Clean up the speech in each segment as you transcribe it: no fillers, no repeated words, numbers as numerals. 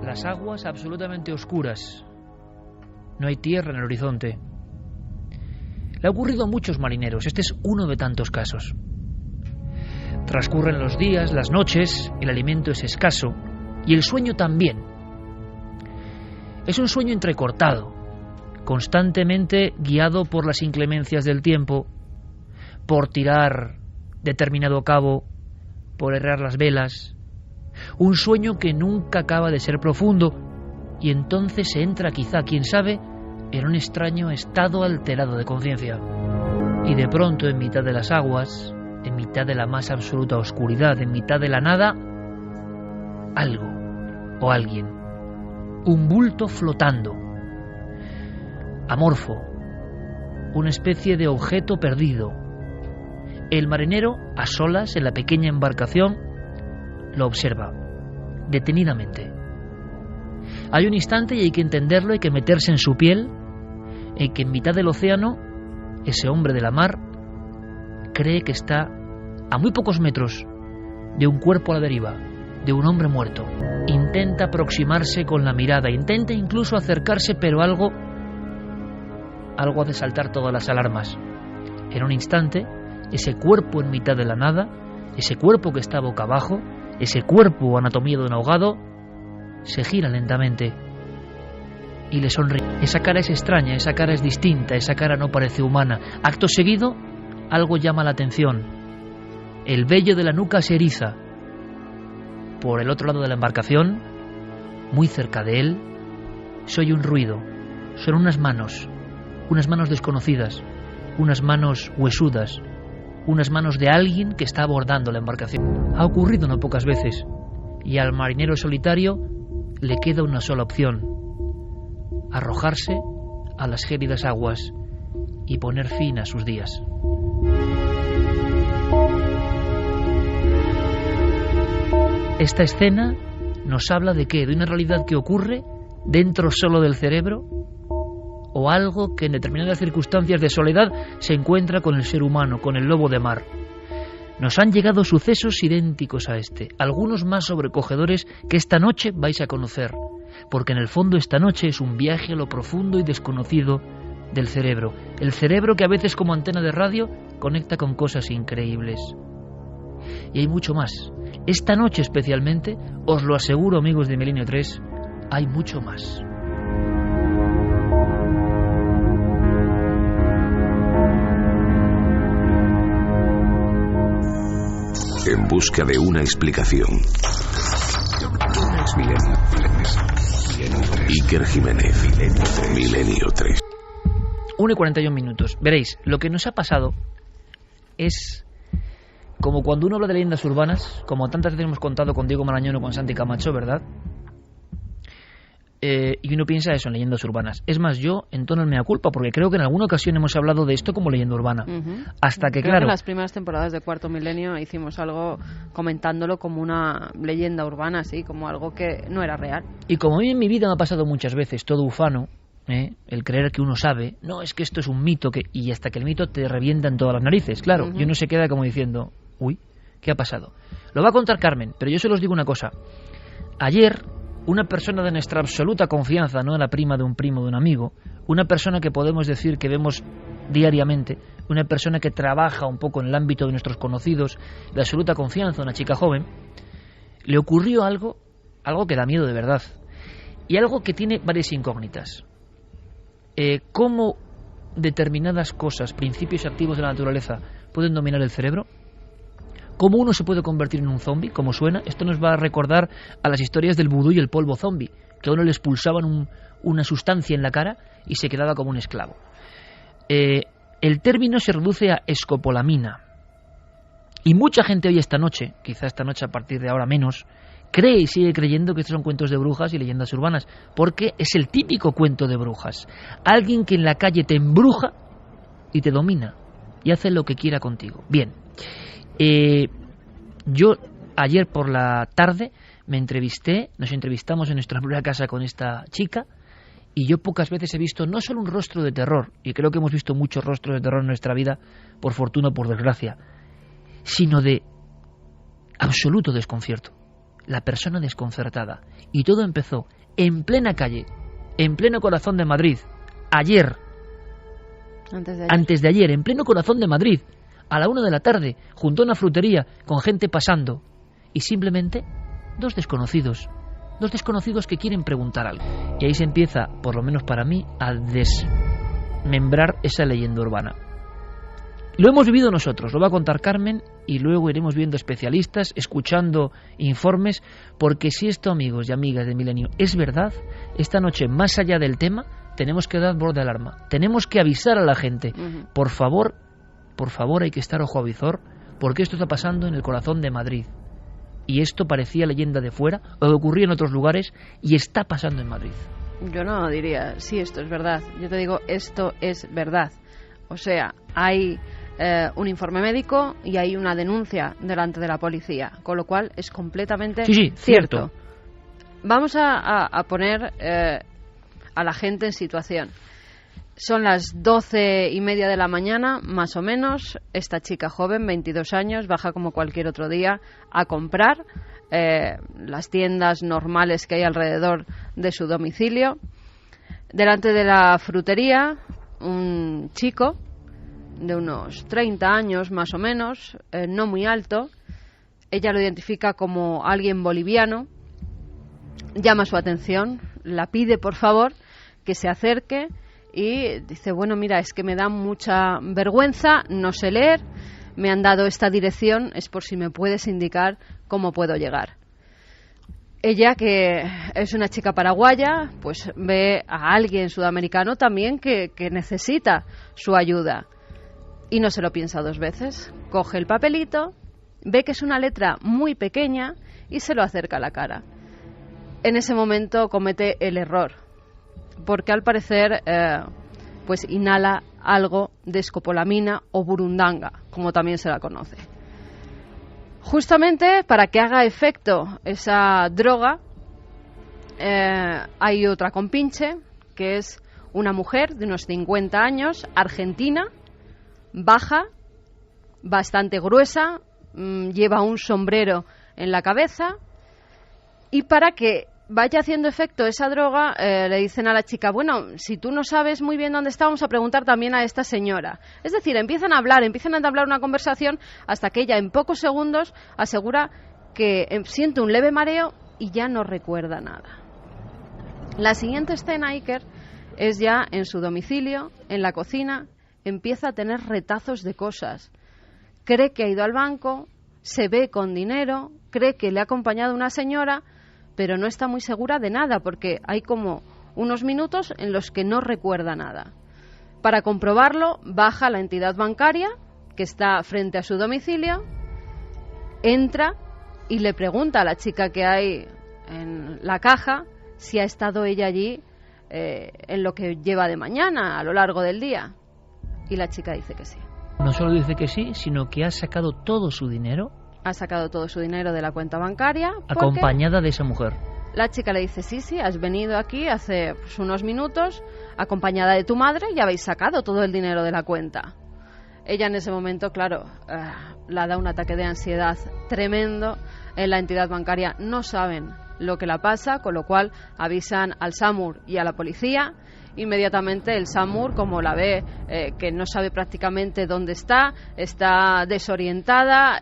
Las aguas absolutamente oscuras. No hay tierra en el horizonte. Le ha ocurrido a muchos marineros. Este es uno de tantos casos. Transcurren los días, las noches, el alimento es escaso y el sueño también. Es un sueño entrecortado, constantemente guiado por las inclemencias del tiempo, por tirar determinado cabo, por errar las velas. Un sueño que nunca acaba de ser profundo y entonces se entra quizá, quién sabe, en un extraño estado alterado de conciencia. Y de pronto, en mitad de las aguas, en mitad de la más absoluta oscuridad, en mitad de la nada, algo o alguien, un bulto flotando, amorfo, una especie de objeto perdido. El marinero, a solas en la pequeña embarcación, lo observa detenidamente. Hay un instante y hay que entenderlo, hay que meterse en su piel, en que en mitad del océano ese hombre de la mar cree que está a muy pocos metros de un cuerpo a la deriva, de un hombre muerto. Intenta aproximarse con la mirada, intenta incluso acercarse, pero algo hace saltar todas las alarmas. En un instante, ese cuerpo en mitad de la nada, ese cuerpo que está boca abajo, ese cuerpo anatomía de un ahogado, se gira lentamente y le sonríe. Esa cara es extraña, esa cara es distinta, esa cara no parece humana. Acto seguido, algo llama la atención. El vello de la nuca se eriza. Por el otro lado de la embarcación, muy cerca de él, se oye un ruido. Son unas manos desconocidas, unas manos huesudas, unas manos de alguien que está abordando la embarcación. Ha ocurrido no pocas veces, y al marinero solitario le queda una sola opción: arrojarse a las gélidas aguas y poner fin a sus días. Esta escena nos habla de qué, de una realidad que ocurre dentro solo del cerebro, o algo que en determinadas circunstancias de soledad se encuentra con el ser humano, con el lobo de mar. Nos han llegado sucesos idénticos a este, algunos más sobrecogedores que esta noche vais a conocer, porque en el fondo esta noche es un viaje a lo profundo y desconocido del cerebro. El cerebro que a veces, como antena de radio, conecta con cosas increíbles. Y hay mucho más. Esta noche especialmente, os lo aseguro, amigos de Milenio 3, hay mucho más. En busca de una explicación. Iker Jiménez, Milenio 3. 1:41. Veréis, lo que nos ha pasado es como cuando uno habla de leyendas urbanas, como tantas veces hemos contado con Diego Marañón o con Santi Camacho, ¿verdad? Y uno piensa eso en leyendas urbanas. Es más, yo entono el mea culpa, porque creo que en alguna ocasión hemos hablado de esto como leyenda urbana. Hasta que, creo claro, que en las primeras temporadas de Cuarto Milenio hicimos algo comentándolo como una leyenda urbana, así, como algo que no era real. Y como a mí en mi vida me ha pasado muchas veces, todo ufano, el creer que uno sabe, no, es que esto es un mito, y hasta que el mito te revienta en todas las narices, claro, y uno se queda como diciendo, uy, ¿qué ha pasado? Lo va a contar Carmen, pero yo se los digo una cosa. Ayer, una persona de nuestra absoluta confianza, no la prima de un primo, de un amigo, una persona que podemos decir que vemos diariamente, una persona que trabaja un poco en el ámbito de nuestros conocidos, de absoluta confianza, una chica joven, le ocurrió algo que da miedo de verdad, y algo que tiene varias incógnitas. ¿Cómo determinadas cosas, principios activos de la naturaleza, pueden dominar el cerebro? ¿Cómo uno se puede convertir en un zombie? ¿Cómo suena? Esto nos va a recordar a las historias del vudú y el polvo zombie, que a uno le expulsaban una sustancia en la cara y se quedaba como un esclavo. El término se reduce a escopolamina. Y mucha gente hoy esta noche, quizá esta noche a partir de ahora menos, cree y sigue creyendo que estos son cuentos de brujas y leyendas urbanas, porque es el típico cuento de brujas. Alguien que en la calle te embruja y te domina y hace lo que quiera contigo. Bien. Yo ayer por la tarde nos entrevistamos en nuestra propia casa con esta chica, y yo pocas veces he visto no solo un rostro de terror, y creo que hemos visto muchos rostros de terror en nuestra vida, por fortuna o por desgracia, sino de absoluto desconcierto. la persona desconcertada. Y todo empezó en plena calle, en pleno corazón de Madrid, ayer. Antes de ayer, en pleno corazón de Madrid, a la 1 de la tarde, junto a una frutería, con gente pasando. Y simplemente dos desconocidos que quieren preguntar algo. Y ahí se empieza, por lo menos para mí, a desmembrar esa leyenda urbana. Lo hemos vivido nosotros, lo va a contar Carmen, y luego iremos viendo especialistas, escuchando informes, porque si esto, amigos y amigas de Milenio, es verdad, esta noche, más allá del tema, tenemos que dar voz de alarma. Tenemos que avisar a la gente. Por favor, hay que estar ojo a visor, porque esto está pasando en el corazón de Madrid. Y esto parecía leyenda de fuera, o ocurría en otros lugares, y está pasando en Madrid. Yo no diría, sí, esto es verdad. Yo te digo, esto es verdad. O sea, hay un informe médico y hay una denuncia delante de la policía, con lo cual es completamente cierto. Vamos a poner a la gente en situación. Son las 12:30 de la mañana, más o menos. Esta chica joven, 22 años, baja como cualquier otro día a comprar las tiendas normales que hay alrededor de su domicilio. Delante de la frutería, un chico de unos 30 años más o menos, no muy alto. Ella lo identifica como alguien boliviano, llama su atención, la pide por favor que se acerque y dice, bueno, mira, es que me da mucha vergüenza, no sé leer, me han dado esta dirección, es por si me puedes indicar cómo puedo llegar. Ella, que es una chica paraguaya, pues ve a alguien sudamericano también que necesita su ayuda. Y no se lo piensa dos veces. Coge el papelito, ve que es una letra muy pequeña y se lo acerca a la cara. En ese momento comete el error, porque al parecer pues inhala algo de escopolamina o burundanga, como también se la conoce. Justamente para que haga efecto esa droga, hay otra compinche, que es una mujer de unos 50 años, argentina, baja, bastante gruesa, lleva un sombrero en la cabeza, y para que vaya haciendo efecto esa droga, le dicen a la chica, bueno, si tú no sabes muy bien dónde está, vamos a preguntar también a esta señora. Es decir, empiezan a entablar una conversación hasta que ella en pocos segundos asegura que siente un leve mareo y ya no recuerda nada. La siguiente escena, Iker, es ya en su domicilio, en la cocina. Empieza a tener retazos de cosas. Cree que ha ido al banco, se ve con dinero, cree que le ha acompañado una señora, pero no está muy segura de nada, porque hay como unos minutos en los que no recuerda nada. Para comprobarlo, baja a la entidad bancaria, que está frente a su domicilio, entra y le pregunta a la chica que hay en la caja si ha estado ella allí en lo que lleva de mañana, a lo largo del día. Y la chica dice que sí. No solo dice que sí, sino que ha sacado todo su dinero. Ha sacado todo su dinero de la cuenta bancaria. Acompañada de esa mujer. La chica le dice, sí, has venido aquí hace unos minutos, acompañada de tu madre, y habéis sacado todo el dinero de la cuenta. Ella en ese momento, claro, la da un ataque de ansiedad tremendo. En la entidad bancaria no saben lo que la pasa, con lo cual avisan al SAMUR y a la policía. Inmediatamente el SAMUR, como la ve que no sabe prácticamente dónde está desorientada,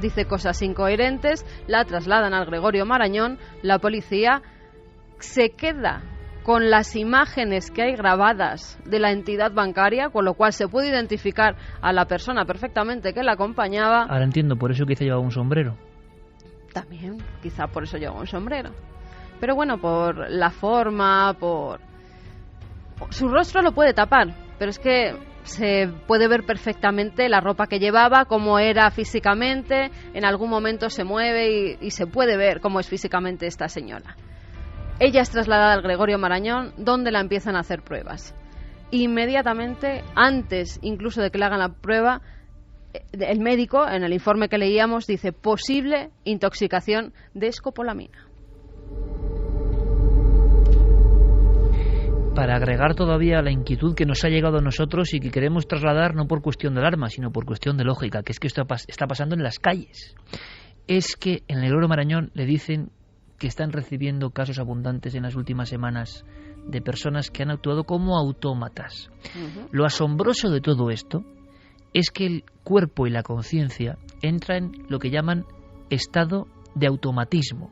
dice cosas incoherentes, la trasladan al Gregorio Marañón. La policía se queda con las imágenes que hay grabadas de la entidad bancaria, con lo cual se puede identificar a la persona perfectamente que la acompañaba. Ahora entiendo, por eso quizá llevaba un sombrero. También, quizá por eso llevaba un sombrero. Pero bueno, por la forma, su rostro lo puede tapar, pero es que se puede ver perfectamente la ropa que llevaba, cómo era físicamente. En algún momento se mueve y se puede ver cómo es físicamente esta señora. Ella es trasladada al Gregorio Marañón, donde la empiezan a hacer pruebas. Inmediatamente, antes incluso de que le hagan la prueba, el médico, en el informe que leíamos, dice posible intoxicación de escopolamina. Para agregar todavía la inquietud que nos ha llegado a nosotros y que queremos trasladar no por cuestión de alarma, sino por cuestión de lógica, que es que esto está pasando en las calles. es que en el Gregorio Marañón le dicen que están recibiendo casos abundantes en las últimas semanas de personas que han actuado como autómatas. Lo asombroso de todo esto es que el cuerpo y la conciencia entran en lo que llaman estado de automatismo,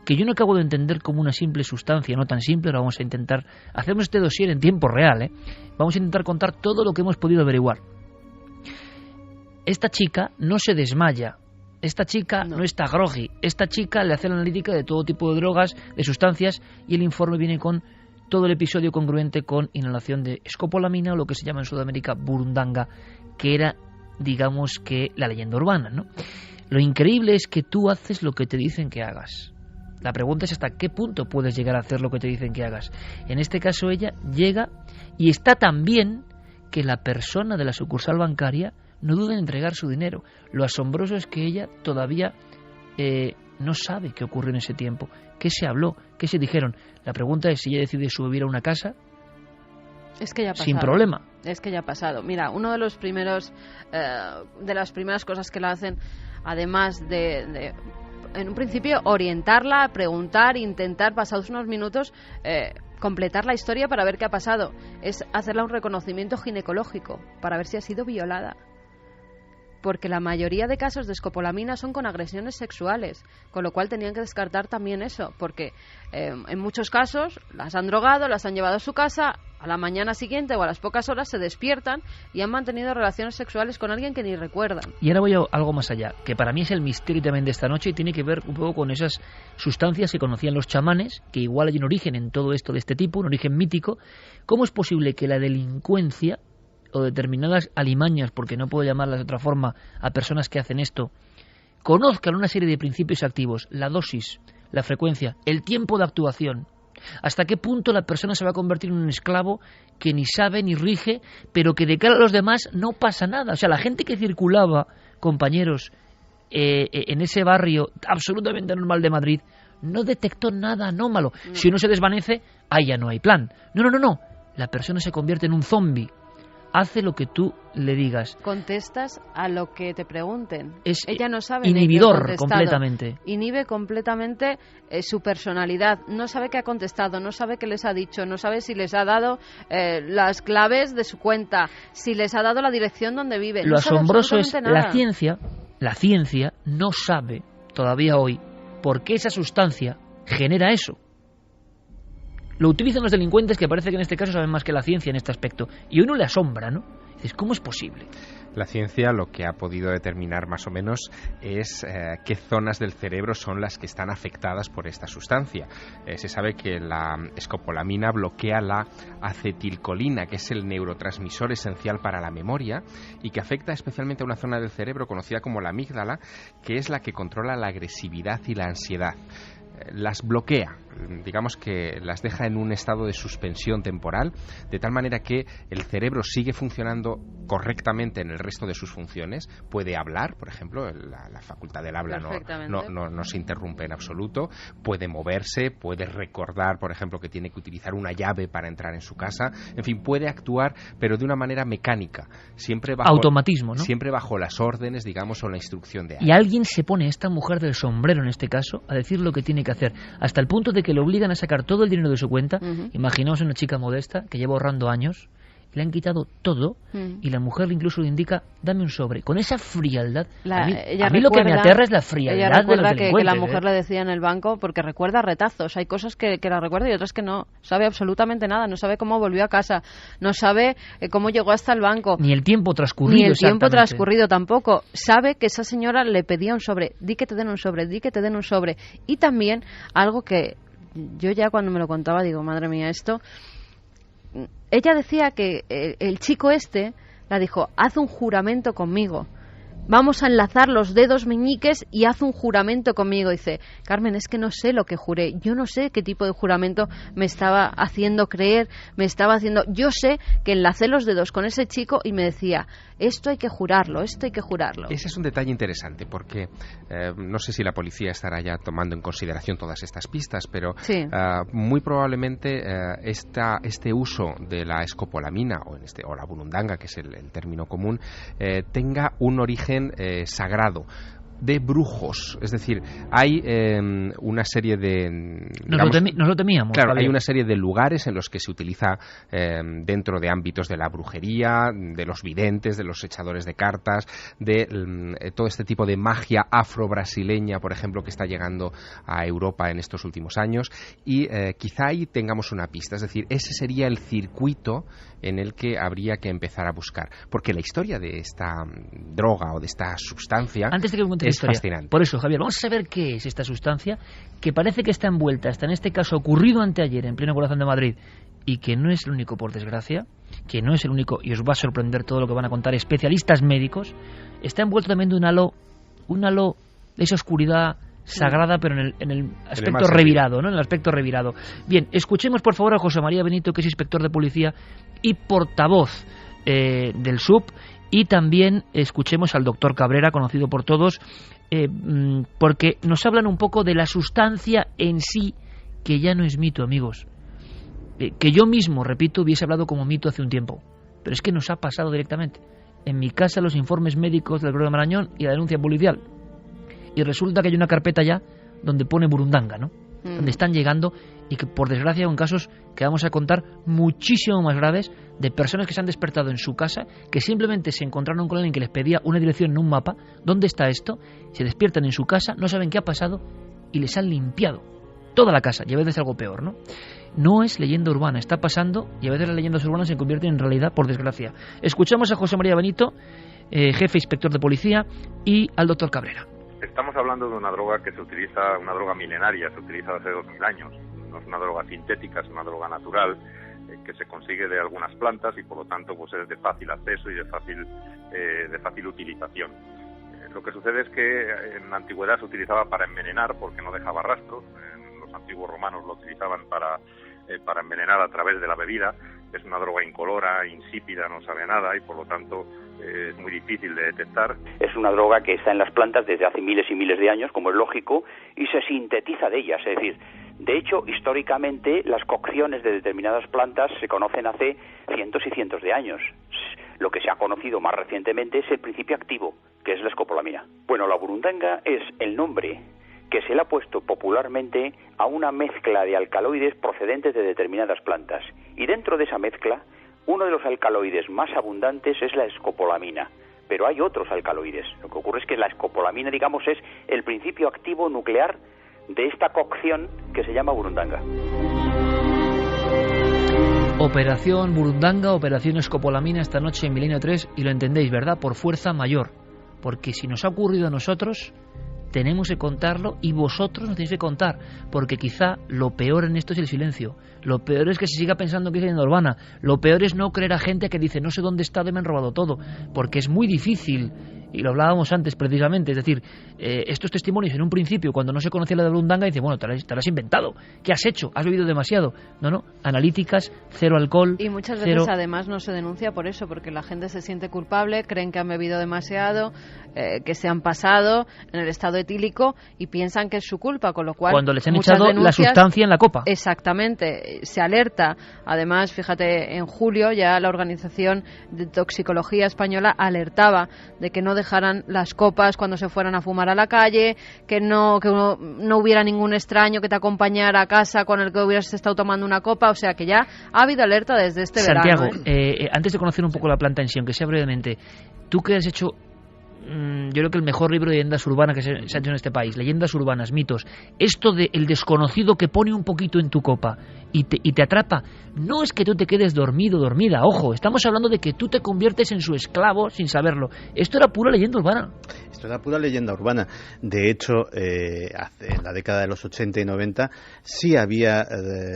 que yo no acabo de entender como una simple sustancia, no tan simple. Ahora vamos a intentar, hacemos este dossier en tiempo real, vamos a intentar contar todo lo que hemos podido averiguar. Esta chica no se desmaya, esta chica no está groggy, esta chica le hace la analítica de todo tipo de drogas, de sustancias, y el informe viene con todo el episodio congruente con inhalación de escopolamina, o lo que se llama en Sudamérica burundanga, que era, digamos, que la leyenda urbana, ¿no? Lo increíble es que tú haces lo que te dicen que hagas. La pregunta es hasta qué punto puedes llegar a hacer lo que te dicen que hagas. En este caso ella llega y está tan bien que la persona de la sucursal bancaria no duda en entregar su dinero. Lo asombroso es que ella todavía no sabe qué ocurrió en ese tiempo, qué se habló, qué se dijeron. La pregunta es si ella decide subir a una casa. Es que ya ha pasado. Sin problema. Es que ya ha pasado. Mira, uno de los primeros, de las primeras cosas que la hacen, además de en un principio orientarla, preguntar, intentar, pasados unos minutos, completar la historia para ver qué ha pasado, es hacerle un reconocimiento ginecológico para ver si ha sido violada. Porque la mayoría de casos de escopolamina son con agresiones sexuales, con lo cual tenían que descartar también eso, porque en muchos casos las han drogado, las han llevado a su casa, a la mañana siguiente o a las pocas horas se despiertan y han mantenido relaciones sexuales con alguien que ni recuerdan. Y ahora voy a algo más allá, que para mí es el misterio también de esta noche y tiene que ver un poco con esas sustancias que conocían los chamanes, que igual hay un origen en todo esto de este tipo, un origen mítico. ¿Cómo es posible que la delincuencia o determinadas alimañas, porque no puedo llamarlas de otra forma a personas que hacen esto, conozcan una serie de principios activos, la dosis, la frecuencia, el tiempo de actuación? ¿Hasta qué punto la persona se va a convertir en un esclavo que ni sabe ni rige, pero que de cara a los demás no pasa nada? O sea, la gente que circulaba, compañeros, en ese barrio absolutamente normal de Madrid, no detectó nada anómalo. Si uno se desvanece, ahí ya no hay plan. No. La persona se convierte en un zombi. Hace lo que tú le digas. Contestas a lo que te pregunten. Ella no sabe inhibidor completamente. Inhibe completamente su personalidad. No sabe qué ha contestado, no sabe qué les ha dicho, no sabe si les ha dado las claves de su cuenta, si les ha dado la dirección donde vive. Lo asombroso es la ciencia no sabe todavía hoy por qué esa sustancia genera eso. Lo utilizan los delincuentes, que parece que en este caso saben más que la ciencia en este aspecto. Y a uno le asombra, ¿no? Dices, ¿cómo es posible? La ciencia lo que ha podido determinar más o menos es qué zonas del cerebro son las que están afectadas por esta sustancia. Se sabe que la escopolamina bloquea la acetilcolina, que es el neurotransmisor esencial para la memoria y que afecta especialmente a una zona del cerebro conocida como la amígdala, que es la que controla la agresividad y la ansiedad. Las bloquea, digamos que las deja en un estado de suspensión temporal, de tal manera que el cerebro sigue funcionando correctamente en el resto de sus funciones. Puede hablar, por ejemplo, la facultad del habla no se interrumpe en absoluto. Puede moverse, puede recordar, por ejemplo, que tiene que utilizar una llave para entrar en su casa. En fin, puede actuar, pero de una manera mecánica, siempre bajo automatismo, ¿no? Siempre bajo las órdenes, digamos, o la instrucción de alguien. Y alguien se pone, esta mujer del sombrero en este caso, a decir lo que tiene que hacer, hasta el punto de que le obligan a sacar todo el dinero de su cuenta. Imaginaos una chica modesta que lleva ahorrando años, le han quitado todo y la mujer incluso le indica, dame un sobre. Con esa frialdad, a mí lo que me aterra es la frialdad de los delincuentes. Que la mujer le decía en el banco, porque recuerda retazos, hay cosas que la recuerda y otras que no sabe absolutamente nada, no sabe cómo volvió a casa, no sabe cómo llegó hasta el banco, ni el tiempo transcurrido tampoco. Sabe que esa señora le pedía un sobre, di que te den un sobre. Y también algo que yo ya cuando me lo contaba digo, madre mía, esto. Ella decía que el chico la dijo, haz un juramento conmigo, vamos a enlazar los dedos meñiques y haz un juramento conmigo. Dice, Carmen, es que no sé lo que juré, yo no sé qué tipo de juramento me estaba haciendo creer, yo sé que enlacé los dedos con ese chico y me decía, esto hay que jurarlo. Ese es un detalle interesante porque no sé si la policía estará ya tomando en consideración todas estas pistas, pero sí. Muy probablemente este uso de la escopolamina o la burundanga, que es el término común, tenga un origen sagrado. de brujos. Es decir, hay una serie de... Nos lo temíamos. Claro, Javier. hay una serie de lugares en los que se utiliza dentro de ámbitos de la brujería, de los videntes, de los echadores de cartas, de todo este tipo de magia afro-brasileña, por ejemplo, que está llegando a Europa en estos últimos años, y quizá ahí tengamos una pista. Es decir, ese sería el circuito en el que habría que empezar a buscar. Porque la historia de esta droga o de esta sustancia... Antes de que me cuentes es la historia, fascinante. Por eso, Javier, vamos a saber qué es esta sustancia que parece que está envuelta, hasta en este caso ocurrido anteayer en pleno corazón de Madrid, y que no es el único, por desgracia, que no es el único, y os va a sorprender todo lo que van a contar especialistas médicos. Está envuelto también de un halo de esa oscuridad sagrada, pero en el aspecto revirado, ¿no? En el aspecto revirado. Bien, escuchemos por favor a José María Benito, que es inspector de policía y portavoz del SUP, y también escuchemos al doctor Cabrera, conocido por todos, porque nos hablan un poco de la sustancia en sí, que ya no es mito, amigos. Que yo mismo, repito, hubiese hablado como mito hace un tiempo, pero es que nos ha pasado directamente. En mi casa los informes médicos del Grupo de Marañón y la denuncia policial. Y resulta que hay una carpeta ya donde pone burundanga, ¿no? Donde están llegando, y que por desgracia en casos que vamos a contar muchísimo más graves, de personas que se han despertado en su casa, que simplemente se encontraron con alguien que les pedía una dirección en un mapa. ¿Dónde está esto? Se despiertan en su casa, no saben qué ha pasado y les han limpiado toda la casa, y a veces algo peor, ¿no? No es leyenda urbana, está pasando, y a veces las leyendas urbanas se convierten en realidad, por desgracia. Escuchamos a José María Benito, jefe inspector de policía, y al doctor Cabrera. Estamos hablando de una droga que se utiliza, una droga milenaria, se utiliza hace 2000 años. No es una droga sintética, es una droga natural que se consigue de algunas plantas y por lo tanto pues es de fácil acceso y de fácil utilización. Lo que sucede es que en la antigüedad se utilizaba para envenenar porque no dejaba rastros. Los antiguos romanos lo utilizaban para envenenar a través de la bebida. Es una droga incolora, insípida, no sabe nada y por lo tanto es muy difícil de detectar. Es una droga que está en las plantas desde hace miles y miles de años, como es lógico, y se sintetiza de ellas. Es decir, de hecho, históricamente las cocciones de determinadas plantas se conocen hace cientos y cientos de años. Lo que se ha conocido más recientemente es el principio activo, que es la escopolamina. Bueno, la burundanga es el nombre que se le ha puesto popularmente a una mezcla de alcaloides procedentes de determinadas plantas. Y dentro de esa mezcla, uno de los alcaloides más abundantes es la escopolamina. Pero hay otros alcaloides. Lo que ocurre es que la escopolamina, digamos, es el principio activo nuclear de esta cocción que se llama burundanga. Operación Burundanga, operación Escopolamina esta noche en Milenio 3, y lo entendéis, ¿verdad? Por fuerza mayor. Porque si nos ha ocurrido a nosotros, tenemos que contarlo, y vosotros nos tenéis que contar, porque quizá lo peor en esto es el silencio. Lo peor es que se siga pensando que es leyenda urbana. Lo peor es no creer a gente que dice no sé dónde está, me han robado todo, porque es muy difícil. Y lo hablábamos antes precisamente, es decir, estos testimonios en un principio, cuando no se conocía la de burundanga, dice, bueno, te la has inventado, ¿qué has hecho? ¿Has bebido demasiado? No, analíticas, cero alcohol. Y muchas veces además no se denuncia por eso, porque la gente se siente culpable, creen que han bebido demasiado, que se han pasado en el estado etílico y piensan que es su culpa, con lo cual... Cuando les han echado la sustancia en la copa. Exactamente, se alerta. Además, fíjate, en julio ya la Organización de Toxicología Española alertaba de que no dejaran las copas cuando se fueran a fumar a la calle, que no hubiera ningún extraño que te acompañara a casa con el que hubieras estado tomando una copa, o sea que ya ha habido alerta desde este Santiago, verano. Antes de conocer un poco la planta en sí, aunque sea brevemente, tú que has hecho, yo creo que el mejor libro de leyendas urbanas que se ha hecho en este país, leyendas urbanas, mitos, esto de el desconocido que pone un poquito en tu copa y te atrapa, no es que tú te quedes dormido, dormida, ojo, estamos hablando de que tú te conviertes en su esclavo sin saberlo. Esto era pura leyenda urbana. Esto era pura leyenda urbana. De hecho, en la década de los 80 y 90 sí había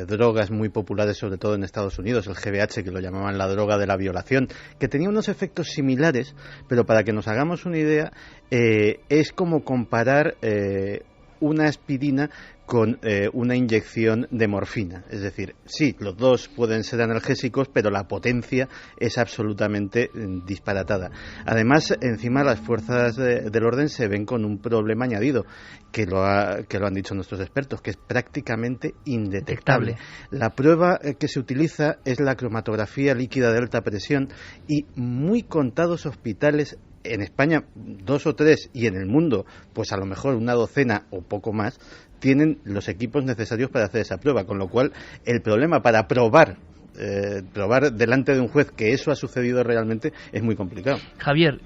drogas muy populares, sobre todo en Estados Unidos, el GBH, que lo llamaban la droga de la violación, que tenía unos efectos similares, pero para que nos hagamos una idea, es como comparar una aspirina con una inyección de morfina. Es decir, sí, los dos pueden ser analgésicos, pero la potencia es absolutamente disparatada. Además, encima las fuerzas del orden se ven con un problema añadido, que lo han dicho nuestros expertos, que es prácticamente indetectable. La prueba que se utiliza es la cromatografía líquida de alta presión, y muy contados hospitales en España 2 o 3 y en el mundo pues a lo mejor una docena o poco más tienen los equipos necesarios para hacer esa prueba, con lo cual el problema para probar delante de un juez que eso ha sucedido realmente es muy complicado. Javier,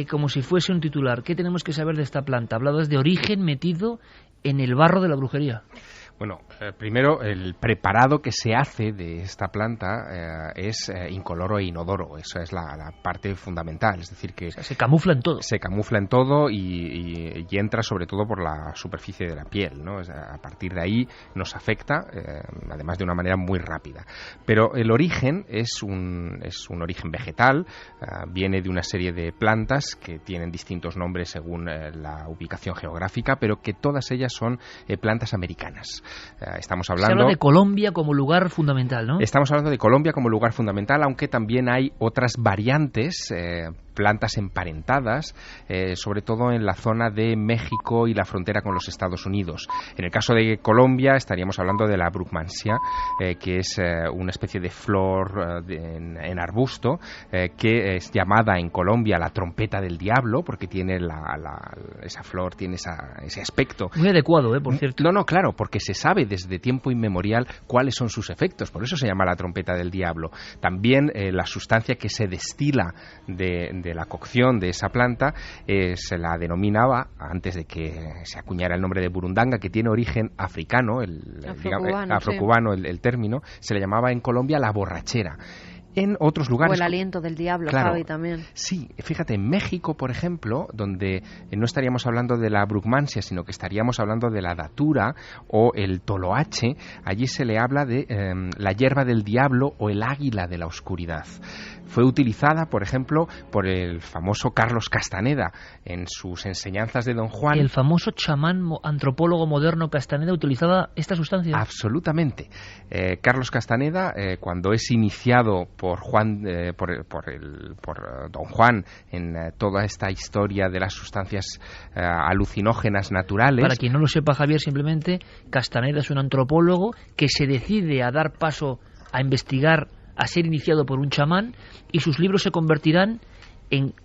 como si fuese un titular, ¿qué tenemos que saber de esta planta? Hablabas de origen metido en el barro de la brujería. Bueno, primero, el preparado que se hace de esta planta es incoloro e inodoro. Esa es la parte fundamental. Es decir, que se camufla en todo. Se camufla en todo y entra sobre todo por la superficie de la piel, ¿no? A partir de ahí nos afecta, además de una manera muy rápida. Pero el origen es un origen vegetal, viene de una serie de plantas que tienen distintos nombres según la ubicación geográfica, pero que todas ellas son plantas americanas. Estamos hablando... Se habla de Colombia como lugar fundamental, ¿no? Estamos hablando de Colombia como lugar fundamental, aunque también hay otras variantes, plantas emparentadas, sobre todo en la zona de México y la frontera con los Estados Unidos. En el caso de Colombia estaríamos hablando de la Brugmansia, que es una especie de flor en arbusto, que es llamada en Colombia la trompeta del diablo, porque tiene esa flor, tiene ese aspecto. Muy adecuado, por cierto. No, claro, porque se sabe desde tiempo inmemorial cuáles son sus efectos, por eso se llama la trompeta del diablo. También la sustancia que se destila de la cocción de esa planta se la denominaba, antes de que se acuñara el nombre de burundanga, que tiene origen africano, afrocubano, sí. el término, se le llamaba en Colombia la borrachera. En otros lugares... O el aliento del diablo, claro, Javi, también. Sí, fíjate, en México, por ejemplo, donde no estaríamos hablando de la brugmansia, sino que estaríamos hablando de la datura o el toloache, allí se le habla de la hierba del diablo o el águila de la oscuridad. Fue utilizada, por ejemplo, por el famoso Carlos Castaneda en sus enseñanzas de Don Juan. ¿El famoso chamán antropólogo moderno Castaneda utilizaba esta sustancia? Absolutamente. Carlos Castaneda, cuando es iniciado por Don Juan en toda esta historia de las sustancias alucinógenas naturales... Para quien no lo sepa, Javier, simplemente, Castaneda es un antropólogo que se decide a dar paso a investigar, a ser iniciado por un chamán, y sus libros se convertirán en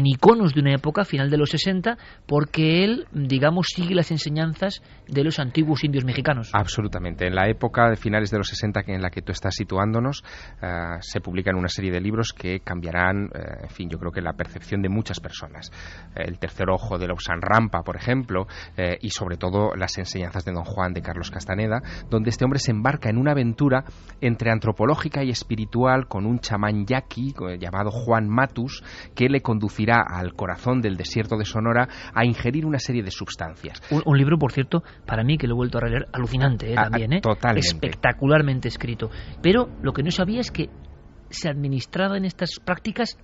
iconos de una época, final de los 60, porque él, digamos, sigue las enseñanzas de los antiguos indios mexicanos. Absolutamente. En la época de finales de los 60 en la que tú estás situándonos, se publican una serie de libros que cambiarán, yo creo que la percepción de muchas personas. El tercer ojo de Lausanne Rampa, por ejemplo, y sobre todo las enseñanzas de Don Juan de Carlos Castaneda, donde este hombre se embarca en una aventura entre antropológica y espiritual con un chamán yaqui llamado Juan Matus, que le conducirá al corazón del desierto de Sonora a ingerir una serie de sustancias. Un libro, por cierto, para mí, que lo he vuelto a releer, alucinante también. Totalmente. Espectacularmente escrito. Pero lo que no sabía es que se administraba en estas prácticas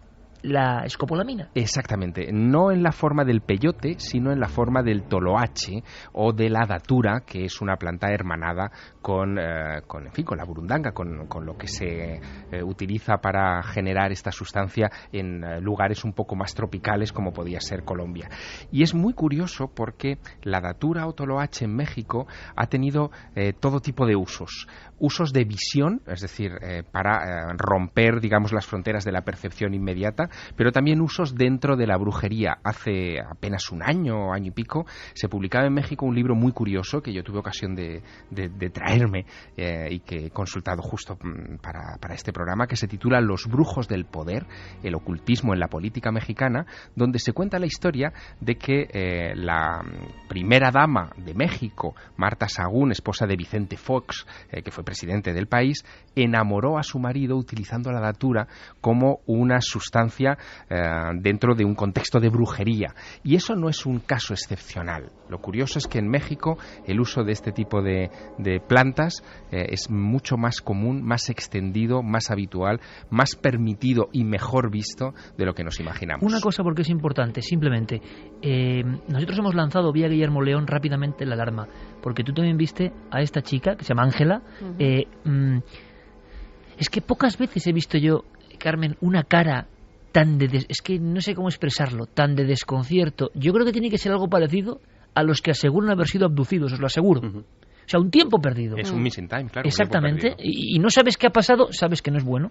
la escopolamina. Exactamente, no en la forma del peyote, sino en la forma del toloache o de la datura, que es una planta hermanada con la burundanga, con lo que se utiliza para generar esta sustancia en lugares un poco más tropicales, como podía ser Colombia. Y es muy curioso porque la datura o toloache en México ha tenido todo tipo de usos de visión, es decir, para romper, digamos, las fronteras de la percepción inmediata, pero también usos dentro de la brujería. Hace apenas un año y pico, se publicaba en México un libro muy curioso que yo tuve ocasión de traerme y que he consultado justo para este programa, que se titula Los brujos del poder, el ocultismo en la política mexicana, donde se cuenta la historia de que la primera dama de México, Marta Sagún, esposa de Vicente Fox, que fue presidente del país, enamoró a su marido utilizando la datura como una sustancia dentro de un contexto de brujería. Y eso no es un caso excepcional. Lo curioso es que en México el uso de este tipo de plantas es mucho más común, más extendido, más habitual, más permitido y mejor visto de lo que nos imaginamos. Una cosa, porque es importante, simplemente, nosotros hemos lanzado vía Guillermo León rápidamente la alarma, porque tú también viste a esta chica que se llama Ángela. Es que pocas veces he visto yo, Carmen, una cara tan es que no sé cómo expresarlo, tan de desconcierto. Yo creo que tiene que ser algo parecido a los que aseguran haber sido abducidos, os lo aseguro. O sea, un tiempo perdido. Es un missing time, claro. Exactamente. Y no sabes qué ha pasado, sabes que no es bueno.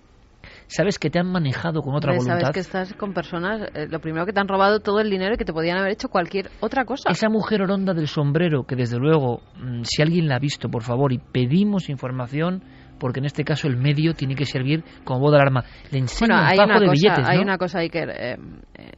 sabes que te han manejado con otra voluntad. Sabes que estás con personas, lo primero que te han robado todo el dinero y que te podían haber hecho cualquier otra cosa. Esa mujer oronda del sombrero, que desde luego, si alguien la ha visto, por favor, y pedimos información, porque en este caso el medio tiene que servir como voz de alarma. Le enseña un fajo de billetes, ¿no? Hay una cosa ahí que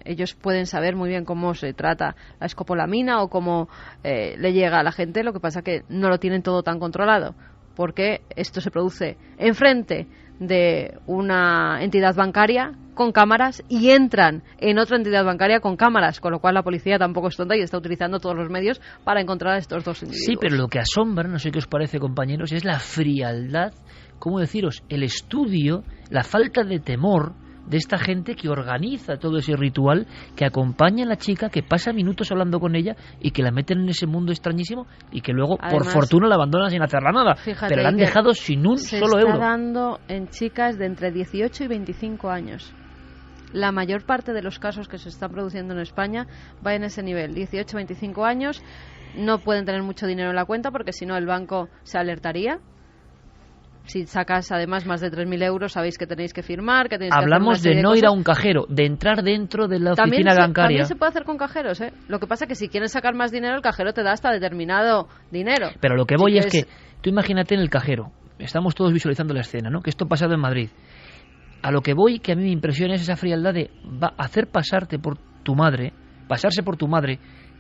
ellos pueden saber muy bien cómo se trata la escopolamina o cómo le llega a la gente, lo que pasa que no lo tienen todo tan controlado, porque esto se produce enfrente de una entidad bancaria con cámaras y entran en otra entidad bancaria con cámaras, con lo cual la policía tampoco es tonta y está utilizando todos los medios para encontrar a estos dos individuos. Sí, pero lo que asombra, no sé qué os parece, compañeros, es la frialdad, ¿cómo deciros? El estudio, la falta de temor de esta gente que organiza todo ese ritual, que acompaña a la chica, que pasa minutos hablando con ella y que la meten en ese mundo extrañísimo y que luego, además, por fortuna, la abandonan sin hacerla nada. Fíjate, pero la han dejado sin un solo euro. Se está dando en chicas de entre 18 y 25 años. La mayor parte de los casos que se están produciendo en España va en ese nivel, 18-25 años. No pueden tener mucho dinero en la cuenta porque si no el banco se alertaría. Si sacas además más de 3.000 euros, sabéis que tenéis que firmar, que tenéis Hablamos que hacer de no cosas. ir a un cajero, de entrar dentro de la oficina bancaria. También se puede hacer con cajeros, ¿eh? Lo que pasa es que si quieres sacar más dinero, el cajero te da hasta determinado dinero. Pero lo que voy es que, tú imagínate en el cajero, estamos todos visualizando la escena, ¿no? Que esto ha pasado en Madrid. A lo que voy, que a mí me impresiona es esa frialdad de hacer pasarse por tu madre,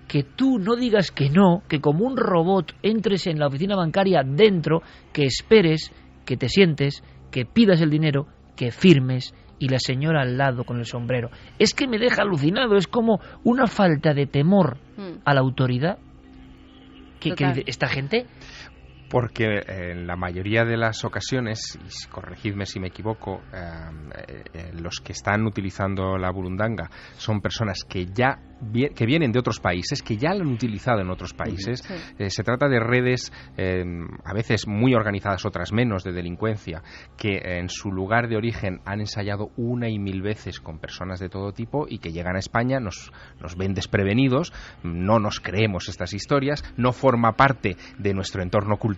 que tú no digas que no, que como un robot entres en la oficina bancaria dentro, que esperes, que te sientes, que pidas el dinero, que firmes, y la señora al lado con el sombrero. Es que me deja alucinado, es como una falta de temor a la autoridad que dice esta gente. Porque en la mayoría de las ocasiones, y corregidme si me equivoco, los que están utilizando la burundanga son personas que vienen de otros países, que ya lo han utilizado en otros países. Sí. Se trata de redes, a veces muy organizadas, otras menos, de delincuencia, que en su lugar de origen han ensayado una y mil veces con personas de todo tipo y que llegan a España, nos ven desprevenidos, no nos creemos estas historias, no forma parte de nuestro entorno cultural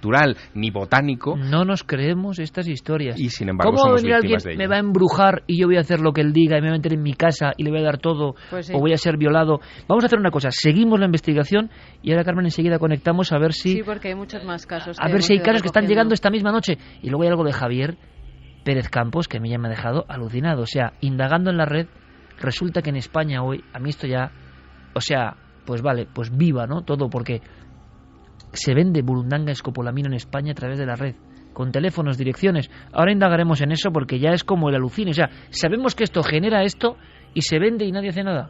ni botánico. No nos creemos estas historias. Y sin embargo ¿cómo va a somos venir alguien, víctimas de ello? me va a embrujar y yo voy a hacer lo que él diga y me voy a meter en mi casa y le voy a dar todo, pues sí, o voy a ser violado? Vamos a hacer una cosa, seguimos la investigación y ahora, Carmen, enseguida conectamos a ver si... Sí, porque hay muchos más casos. A ver si hay casos que están llegando esta misma noche. Y luego hay algo de Javier Pérez Campos que a mí ya me ha dejado alucinado. O sea, indagando en la red, resulta que en España hoy, a mí esto ya... O sea, pues vale, pues viva, ¿no? Todo, porque se vende burundanga escopolamina en España a través de la red, con teléfonos, direcciones. Ahora indagaremos en eso porque ya es como el alucine. O sea, sabemos que esto genera esto y se vende y nadie hace nada.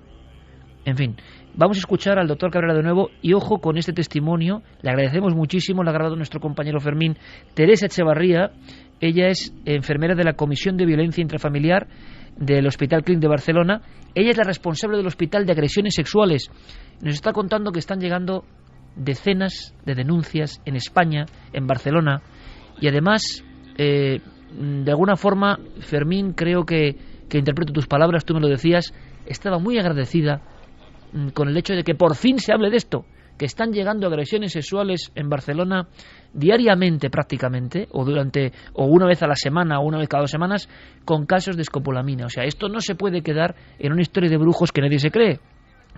En fin, vamos a escuchar al doctor Cabrera de nuevo y ojo con este testimonio. Le agradecemos muchísimo, lo ha grabado nuestro compañero Fermín. Teresa Echevarría, ella es enfermera de la Comisión de Violencia Intrafamiliar del Hospital Clínic de Barcelona. Ella es la responsable del Hospital de Agresiones Sexuales. Nos está contando que están llegando decenas de denuncias en España, en Barcelona, y además, de alguna forma, Fermín, creo que interpreto tus palabras, tú me lo decías, estaba muy agradecida con el hecho de que por fin se hable de esto, que están llegando agresiones sexuales en Barcelona diariamente prácticamente, o una vez a la semana o una vez cada 2 semanas, con casos de escopolamina. O sea, esto no se puede quedar en una historia de brujos que nadie se cree,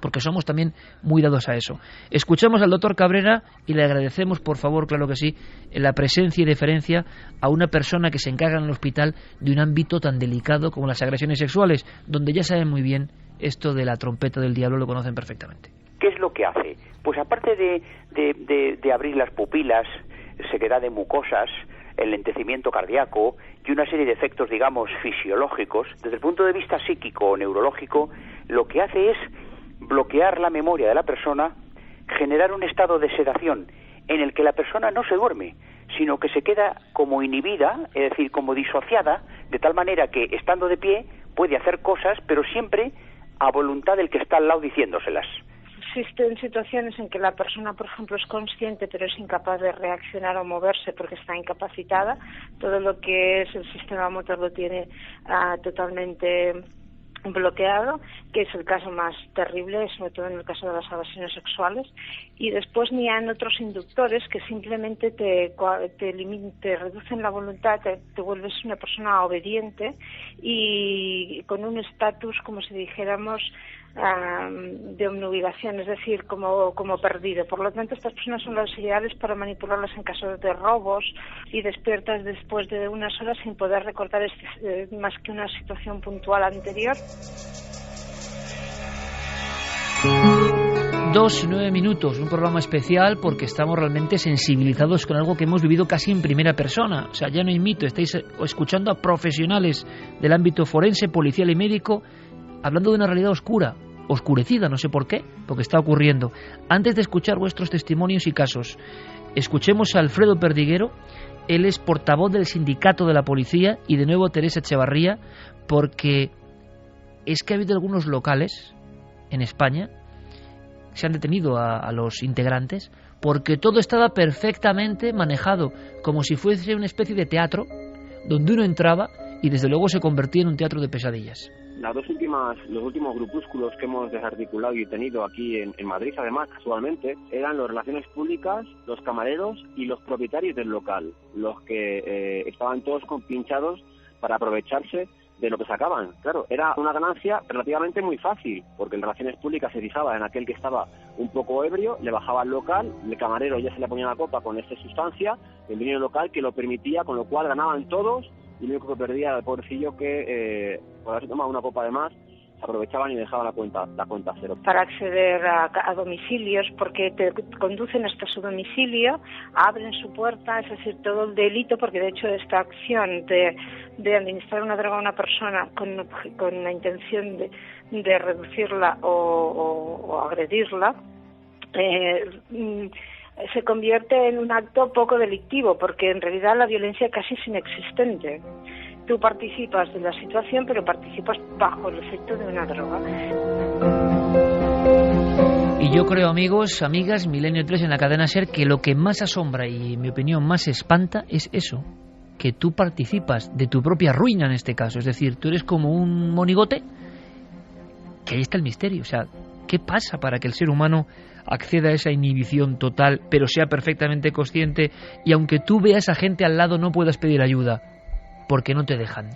porque somos también muy dados a eso. Escuchamos al doctor Cabrera y le agradecemos, por favor, claro que sí, la presencia y deferencia a una persona que se encarga en el hospital de un ámbito tan delicado como las agresiones sexuales, donde ya saben muy bien esto de la trompeta del diablo, lo conocen perfectamente. ¿Qué es lo que hace? Pues aparte de abrir las pupilas, sequedad de mucosas, enlentecimiento cardíaco y una serie de efectos, digamos, fisiológicos, desde el punto de vista psíquico o neurológico, lo que hace es bloquear la memoria de la persona, generar un estado de sedación en el que la persona no se duerme, sino que se queda como inhibida, es decir, como disociada, de tal manera que, estando de pie, puede hacer cosas, pero siempre a voluntad del que está al lado diciéndoselas. Existen situaciones en que la persona, por ejemplo, es consciente pero es incapaz de reaccionar o moverse porque está incapacitada. Todo lo que es el sistema motor lo tiene totalmente bloqueado, que es el caso más terrible, sobre todo en el caso de las agresiones sexuales, y después ni hay otros inductores que simplemente te reducen la voluntad, te vuelves una persona obediente y con un estatus, como si dijéramos, de obnubilación, es decir, como perdido. Por lo tanto, estas personas son las ideales para manipularlas en caso de robos y despiertas después de unas horas sin poder recordar más que una situación puntual anterior. 2 y 9 minutos, un programa especial porque estamos realmente sensibilizados con algo que hemos vivido casi en primera persona. O sea, ya no hay mito, estáis escuchando a profesionales del ámbito forense, policial y médico hablando de una realidad oscurecida, no sé por qué, porque está ocurriendo. Antes de escuchar vuestros testimonios y casos, escuchemos a Alfredo Perdiguero. Él es portavoz del sindicato de la policía, y de nuevo Teresa Echevarría, porque es que ha habido algunos locales en España, se han detenido a los integrantes, porque todo estaba perfectamente manejado, como si fuese una especie de teatro, donde uno entraba y desde luego se convertía en un teatro de pesadillas. Los últimos grupúsculos que hemos desarticulado y tenido aquí en Madrid, además, casualmente, eran las relaciones públicas, los camareros y los propietarios del local, los que estaban todos compinchados para aprovecharse de lo que sacaban. Claro, era una ganancia relativamente muy fácil, porque en relaciones públicas se fijaba en aquel que estaba un poco ebrio, le bajaba al local, el camarero ya se le ponía la copa con esta sustancia, el vino local que lo permitía, con lo cual ganaban todos, y lo único que perdía era el pobrecillo que por haberse tomado una copa de más, se aprovechaban y dejaban la cuenta cero. Para acceder a domicilios, porque te conducen hasta su domicilio, abren su puerta, es decir, todo el delito, porque de hecho esta acción de administrar una droga a una persona con la intención de reducirla o agredirla, se convierte en un acto poco delictivo, porque en realidad la violencia casi es inexistente. Tú participas de la situación, pero participas bajo el efecto de una droga. Y yo creo, amigos, amigas, Milenio 3 en la cadena SER, que lo que más asombra y, en mi opinión, más espanta es eso, que tú participas de tu propia ruina en este caso. Es decir, tú eres como un monigote, que ahí está el misterio. O sea, ¿qué pasa para que el ser humano acceda a esa inhibición total, pero sea perfectamente consciente, y aunque tú veas a gente al lado no puedas pedir ayuda? Porque no te dejan.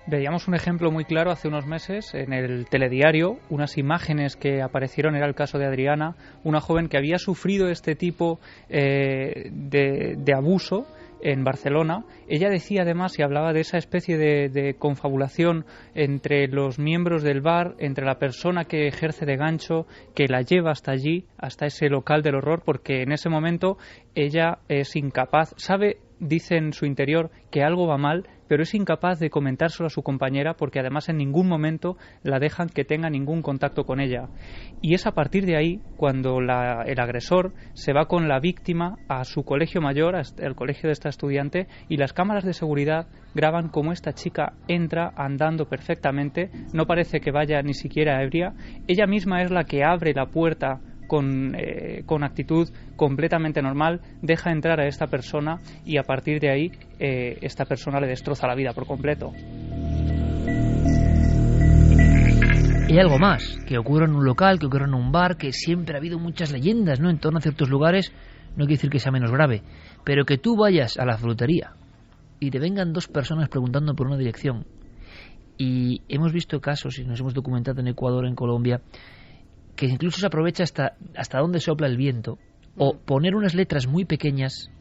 Veíamos un ejemplo muy claro hace unos meses en el telediario, unas imágenes que aparecieron, era el caso de Adriana, una joven que había sufrido este tipo de abuso en Barcelona. Ella decía además y hablaba de esa especie de confabulación entre los miembros del bar, entre la persona que ejerce de gancho, que la lleva hasta allí, hasta ese local del horror, porque en ese momento ella es incapaz, sabe, dice en su interior que algo va mal, pero es incapaz de comentárselo a su compañera, porque además en ningún momento la dejan que tenga ningún contacto con ella. Y es a partir de ahí cuando el agresor se va con la víctima a su colegio mayor, al colegio de esta estudiante, y las cámaras de seguridad graban cómo esta chica entra andando perfectamente, no parece que vaya ni siquiera ebria, ella misma es la que abre la puerta con actitud completamente normal, deja entrar a esta persona, y a partir de ahí esta persona le destroza la vida por completo. Y algo más, que ocurre en un local, que ocurre en un bar, que siempre ha habido muchas leyendas, ¿no?, en torno a ciertos lugares. No quiere decir que sea menos grave, pero que tú vayas a la frutería y te vengan dos personas preguntando por una dirección. Y hemos visto casos, y nos hemos documentado en Ecuador, en Colombia, que incluso se aprovecha hasta dónde sopla el viento, o poner unas letras muy pequeñas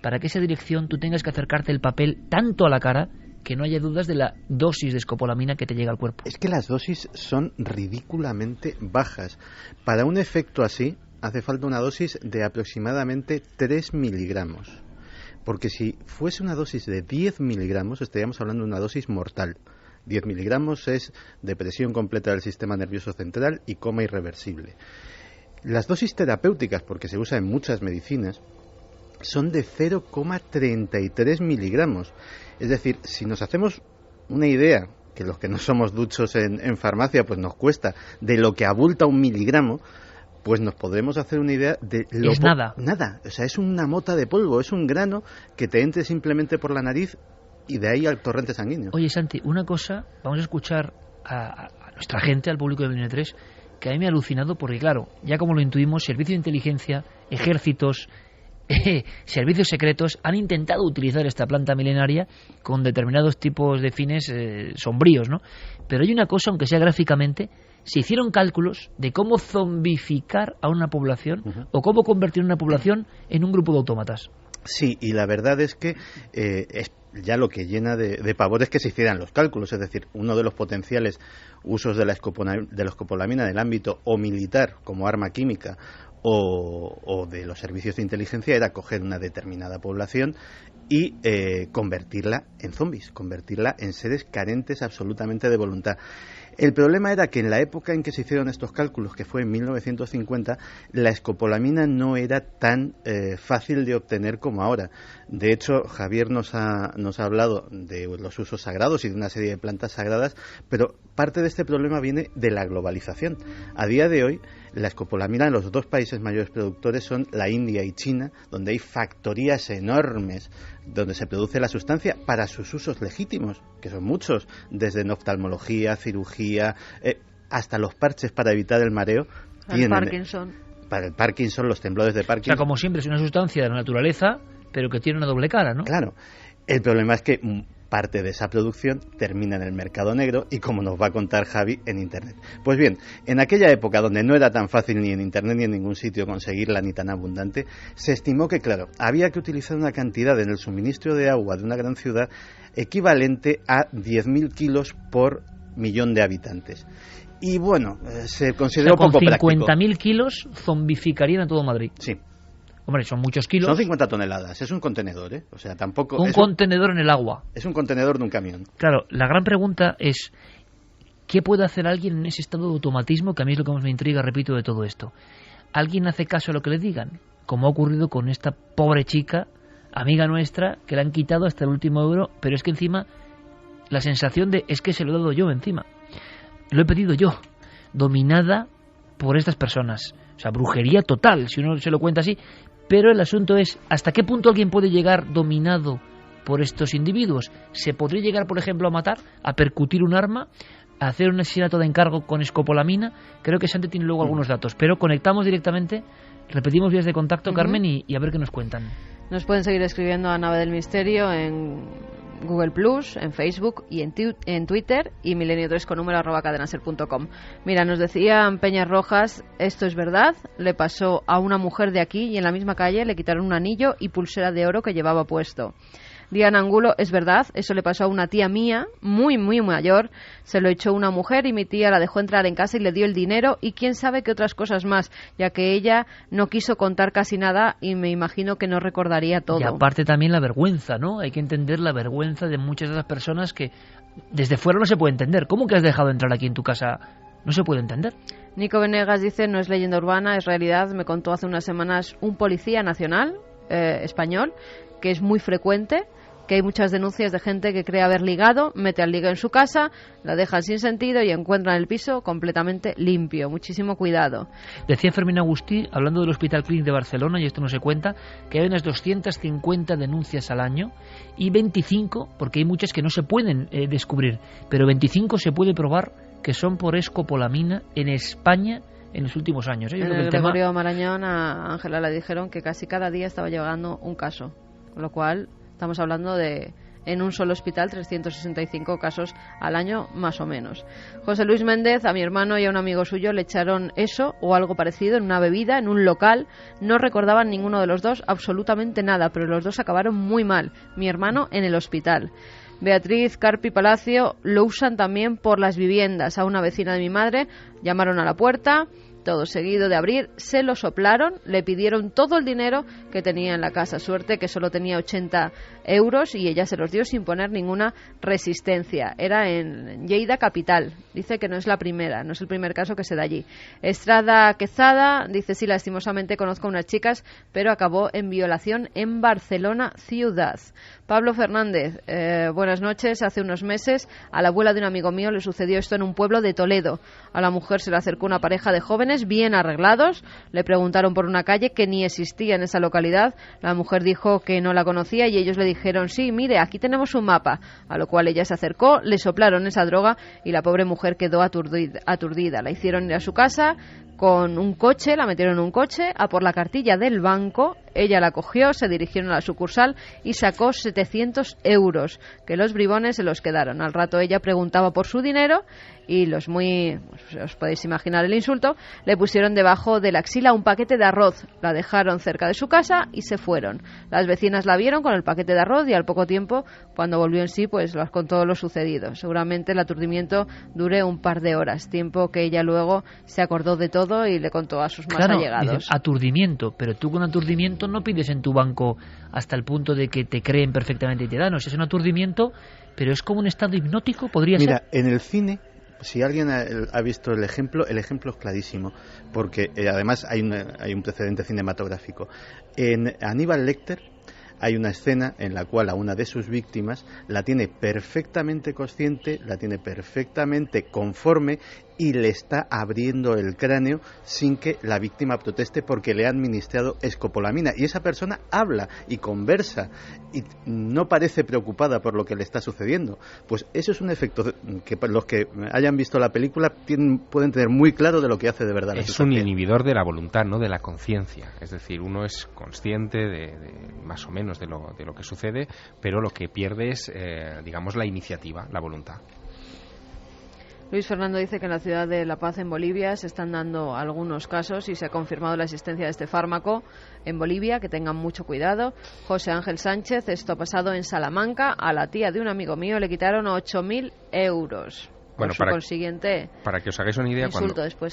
para que esa dirección tú tengas que acercarte el papel tanto a la cara que no haya dudas de la dosis de escopolamina que te llega al cuerpo. Es que las dosis son ridículamente bajas. Para un efecto así hace falta una dosis de aproximadamente 3 miligramos, porque si fuese una dosis de 10 miligramos estaríamos hablando de una dosis mortal. 10 miligramos es depresión completa del sistema nervioso central y coma irreversible. Las dosis terapéuticas, porque se usa en muchas medicinas, son de 0,33 miligramos. Es decir, si nos hacemos una idea, que los que no somos duchos en farmacia pues nos cuesta, de lo que abulta 1 miligramo, pues nos podremos hacer una idea de lo... Es nada. Nada, o sea, es una mota de polvo, es un grano que te entre simplemente por la nariz y de ahí al torrente sanguíneo. Oye, Santi, una cosa, vamos a escuchar a nuestra gente, al público de Milenio 3, que a mí me ha alucinado porque, claro, ya como lo intuimos, servicios de inteligencia, ejércitos, servicios secretos han intentado utilizar esta planta milenaria con determinados tipos de fines sombríos, ¿no? Pero hay una cosa, aunque sea gráficamente, se hicieron cálculos de cómo zombificar a una población o cómo convertir una población en un grupo de autómatas. Sí, y la verdad es que ya lo que llena de pavor es que se hicieran los cálculos, es decir, uno de los potenciales usos de la escopolamina en el ámbito o militar como arma química o de los servicios de inteligencia era coger una determinada población y convertirla en zombies, convertirla en seres carentes absolutamente de voluntad. El problema era que en la época en que se hicieron estos cálculos, que fue en 1950, la escopolamina no era tan fácil de obtener como ahora. De hecho, Javier nos ha hablado de los usos sagrados y de una serie de plantas sagradas, pero parte de este problema viene de la globalización. A día de hoy, la escopolamina en los dos países mayores productores son la India y China, donde hay factorías enormes donde se produce la sustancia para sus usos legítimos, que son muchos, desde oftalmología, cirugía, hasta los parches para evitar el mareo. El Parkinson. Para el Parkinson, los temblores de Parkinson. O sea, como siempre, es una sustancia de la naturaleza, pero que tiene una doble cara, ¿no? Claro. El problema es que parte de esa producción termina en el mercado negro y, como nos va a contar Javi, en Internet. Pues bien, en aquella época donde no era tan fácil ni en Internet ni en ningún sitio conseguirla ni tan abundante, se estimó que, claro, había que utilizar una cantidad en el suministro de agua de una gran ciudad equivalente a 10.000 kilos por millón de habitantes. Y bueno, se consideró poco práctico. Con 50.000 kilos zombificarían a todo Madrid. Sí. Hombre, son muchos kilos. Son 50 toneladas, es un contenedor, ¿eh? O sea, tampoco... Un contenedor en el agua. Es un contenedor de un camión. Claro, la gran pregunta es, ¿qué puede hacer alguien en ese estado de automatismo? Que a mí es lo que más me intriga, repito, de todo esto. ¿Alguien hace caso a lo que le digan? Como ha ocurrido con esta pobre chica, amiga nuestra, que le han quitado hasta el último euro, pero es que encima la sensación de es que se lo he dado yo encima. Lo he pedido yo, dominada por estas personas. O sea, brujería total, si uno se lo cuenta así. Pero el asunto es, ¿hasta qué punto alguien puede llegar dominado por estos individuos? ¿Se podría llegar, por ejemplo, a matar, a percutir un arma, a hacer un asesinato de encargo con escopolamina? Creo que Santi tiene luego algunos datos, pero conectamos directamente, repetimos vías de contacto, Carmen, y a ver qué nos cuentan. Nos pueden seguir escribiendo a Nave del Misterio en Google Plus, en Facebook y en Twitter, y milenio3 con número @cadenaser.com. Mira, nos decían Peñas Rojas, esto es verdad, le pasó a una mujer de aquí y en la misma calle le quitaron un anillo y pulsera de oro que llevaba puesto. Diana Angulo, es verdad, eso le pasó a una tía mía, muy mayor, se lo echó una mujer y mi tía la dejó entrar en casa y le dio el dinero y quién sabe qué otras cosas más, ya que ella no quiso contar casi nada y me imagino que no recordaría todo. Y aparte también la vergüenza, ¿no? Hay que entender la vergüenza de muchas de las personas que desde fuera no se puede entender. ¿Cómo que has dejado entrar aquí en tu casa? No se puede entender. Nico Venegas dice, no es leyenda urbana, es realidad. Me contó hace unas semanas un policía nacional español, que es muy frecuente, que hay muchas denuncias de gente que cree haber ligado, mete al ligue en su casa, la dejan sin sentido y encuentran el piso completamente limpio. Muchísimo cuidado. Decía Fermín Agustí, hablando del Hospital Clínic de Barcelona, y esto no se cuenta, que hay unas 250 denuncias al año y 25, porque hay muchas que no se pueden descubrir, pero 25 se puede probar que son por escopolamina en España en los últimos años. En el Gregorio Marañón a Ángela le dijeron que casi cada día estaba llegando un caso, con lo cual estamos hablando de, en un solo hospital, 365 casos al año, más o menos. José Luis Méndez, a mi hermano y a un amigo suyo le echaron eso o algo parecido en una bebida, en un local. No recordaban ninguno de los dos absolutamente nada, pero los dos acabaron muy mal. Mi hermano en el hospital. Beatriz Carpi Palacio, lo usan también por las viviendas. A una vecina de mi madre llamaron a la puerta, todo seguido de abrir, se lo soplaron, le pidieron todo el dinero que tenía en la casa. Suerte que solo tenía 80 euros y ella se los dio sin poner ninguna resistencia. Era en Lleida capital. Dice que no es la primera, no es el primer caso que se da allí. Estrada Quezada dice, sí, lastimosamente conozco a unas chicas, pero acabó en violación en Barcelona ciudad. Pablo Fernández, buenas noches. Hace unos meses a la abuela de un amigo mío le sucedió esto en un pueblo de Toledo. A la mujer se le acercó una pareja de jóvenes jóvenes bien arreglados. Le preguntaron por una calle que ni existía en esa localidad. La mujer dijo que no la conocía y ellos le dijeron, sí, mire, aquí tenemos un mapa. A lo cual ella se acercó, le soplaron esa droga y la pobre mujer quedó aturdida. La hicieron ir a su casa con un coche, la metieron en un coche, a por la cartilla del banco. Ella la cogió, se dirigieron a la sucursal y sacó 700 euros, que los bribones se los quedaron. Al rato ella preguntaba por su dinero y los os podéis imaginar el insulto, le pusieron debajo de la axila un paquete de arroz, la dejaron cerca de su casa y se fueron. Las vecinas la vieron con el paquete de arroz y al poco tiempo, cuando volvió en sí, pues les contó lo sucedido. Seguramente el aturdimiento dure un par de horas, tiempo que ella luego se acordó de todo y le contó a sus más allegados. Dices, aturdimiento, pero tú con aturdimiento no pides en tu banco hasta el punto de que te creen perfectamente y te dan. O sea, es un aturdimiento, pero es como un estado hipnótico, podría ser. Mira, en el cine, si alguien ha visto el ejemplo es clarísimo, porque además hay un precedente cinematográfico. En Aníbal Lecter hay una escena en la cual a una de sus víctimas la tiene perfectamente consciente, la tiene perfectamente conforme y le está abriendo el cráneo sin que la víctima proteste porque le ha administrado escopolamina. Y esa persona habla y conversa y no parece preocupada por lo que le está sucediendo. Pues eso es un efecto que los que hayan visto la película pueden tener muy claro de lo que hace de verdad la sustancia. Es un inhibidor de la voluntad, no de la conciencia. Es decir, uno es consciente de más o menos de lo que sucede, pero lo que pierde es, digamos, la iniciativa, la voluntad. Luis Fernando dice que en la ciudad de La Paz, en Bolivia, se están dando algunos casos y se ha confirmado la existencia de este fármaco en Bolivia, que tengan mucho cuidado. José Ángel Sánchez, esto ha pasado en Salamanca, a la tía de un amigo mío le quitaron 8.000 euros. Bueno, para que os hagáis una idea,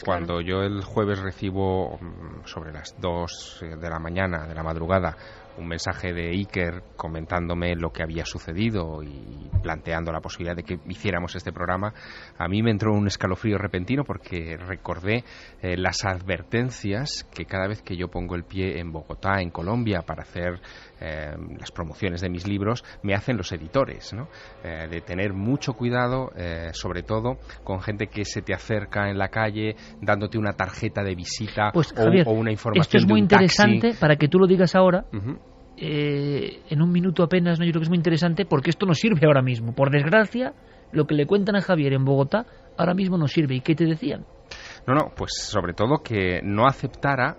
cuando yo el jueves recibo sobre las 2 de la mañana, de la madrugada, un mensaje de Iker comentándome lo que había sucedido y planteando la posibilidad de que hiciéramos este programa, a mí me entró un escalofrío repentino porque recordé las advertencias que cada vez que yo pongo el pie en Bogotá, en Colombia, para hacer las promociones de mis libros, me hacen los editores, ¿no? De tener mucho cuidado, sobre todo con gente que se te acerca en la calle dándote una tarjeta de visita, pues, Javier, o una información. Esto es muy interesante taxi. Para que tú lo digas ahora. Uh-huh. En un minuto apenas, ¿no? Yo creo que es muy interesante porque esto no sirve ahora mismo. Por desgracia, lo que le cuentan a Javier en Bogotá ahora mismo no sirve. ¿Y qué te decían? No, pues sobre todo que no aceptara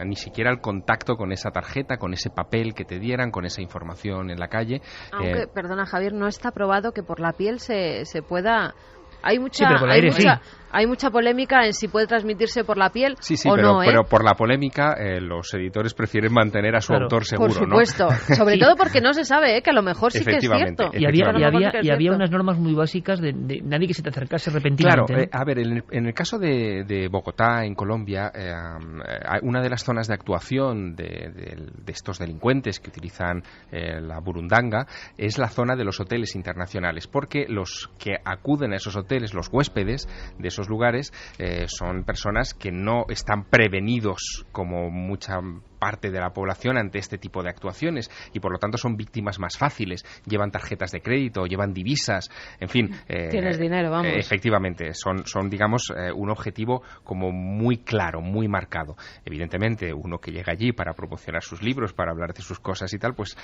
ni siquiera el contacto con esa tarjeta, con ese papel que te dieran, con esa información en la calle. Aunque, perdona Javier, no está probado que por la piel se pueda... Hay mucha polémica en si puede transmitirse por la piel o no. Pero por la polémica los editores prefieren mantener a su autor seguro, por supuesto, ¿no? Sobre todo porque no se sabe, que a lo mejor sí que es cierto. Y había unas normas muy básicas de nadie que se te acercase repentinamente. Claro, a ver, en el caso de Bogotá, en Colombia, una de las zonas de actuación de estos delincuentes que utilizan la burundanga es la zona de los hoteles internacionales, porque los que acuden a esos hoteles, los huéspedes de esos lugares, son personas que no están prevenidos como mucha parte de la población ante este tipo de actuaciones y por lo tanto son víctimas más fáciles, llevan tarjetas de crédito, llevan divisas, en fin. Tienes dinero, vamos. Efectivamente, son digamos un objetivo como muy claro, muy marcado. Evidentemente, uno que llega allí para promocionar sus libros, para hablar de sus cosas y tal, pues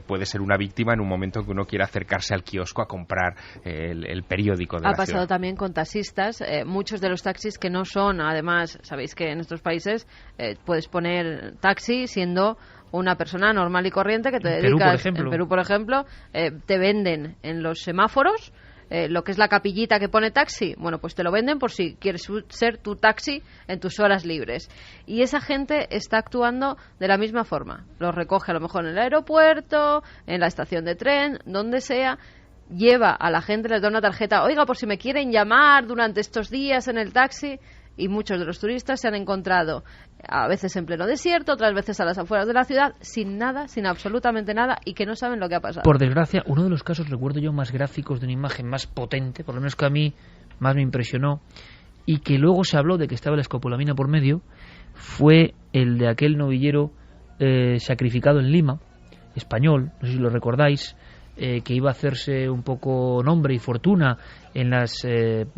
puede ser una víctima en un momento en que uno quiera acercarse al kiosco a comprar el periódico de la ciudad. Ha pasado también con taxistas, muchos de los taxis que no son, además, sabéis que en estos países puedes poner taxi siendo una persona normal y corriente que te dedicas. En Perú, por ejemplo, te venden en los semáforos lo que es la capillita que pone taxi. Bueno, pues te lo venden por si quieres ser tu taxi en tus horas libres. Y esa gente está actuando de la misma forma. Los recoge a lo mejor en el aeropuerto, en la estación de tren, donde sea. Lleva a la gente, les da una tarjeta, oiga, por si me quieren llamar durante estos días en el taxi. Y muchos de los turistas se han encontrado a veces en pleno desierto, otras veces a las afueras de la ciudad, sin nada, sin absolutamente nada, y que no saben lo que ha pasado. Por desgracia, uno de los casos, recuerdo yo, más gráficos, de una imagen más potente, por lo menos que a mí más me impresionó, y que luego se habló de que estaba la escopolamina por medio, fue el de aquel novillero sacrificado en Lima, español, no sé si lo recordáis, que iba a hacerse un poco nombre y fortuna en las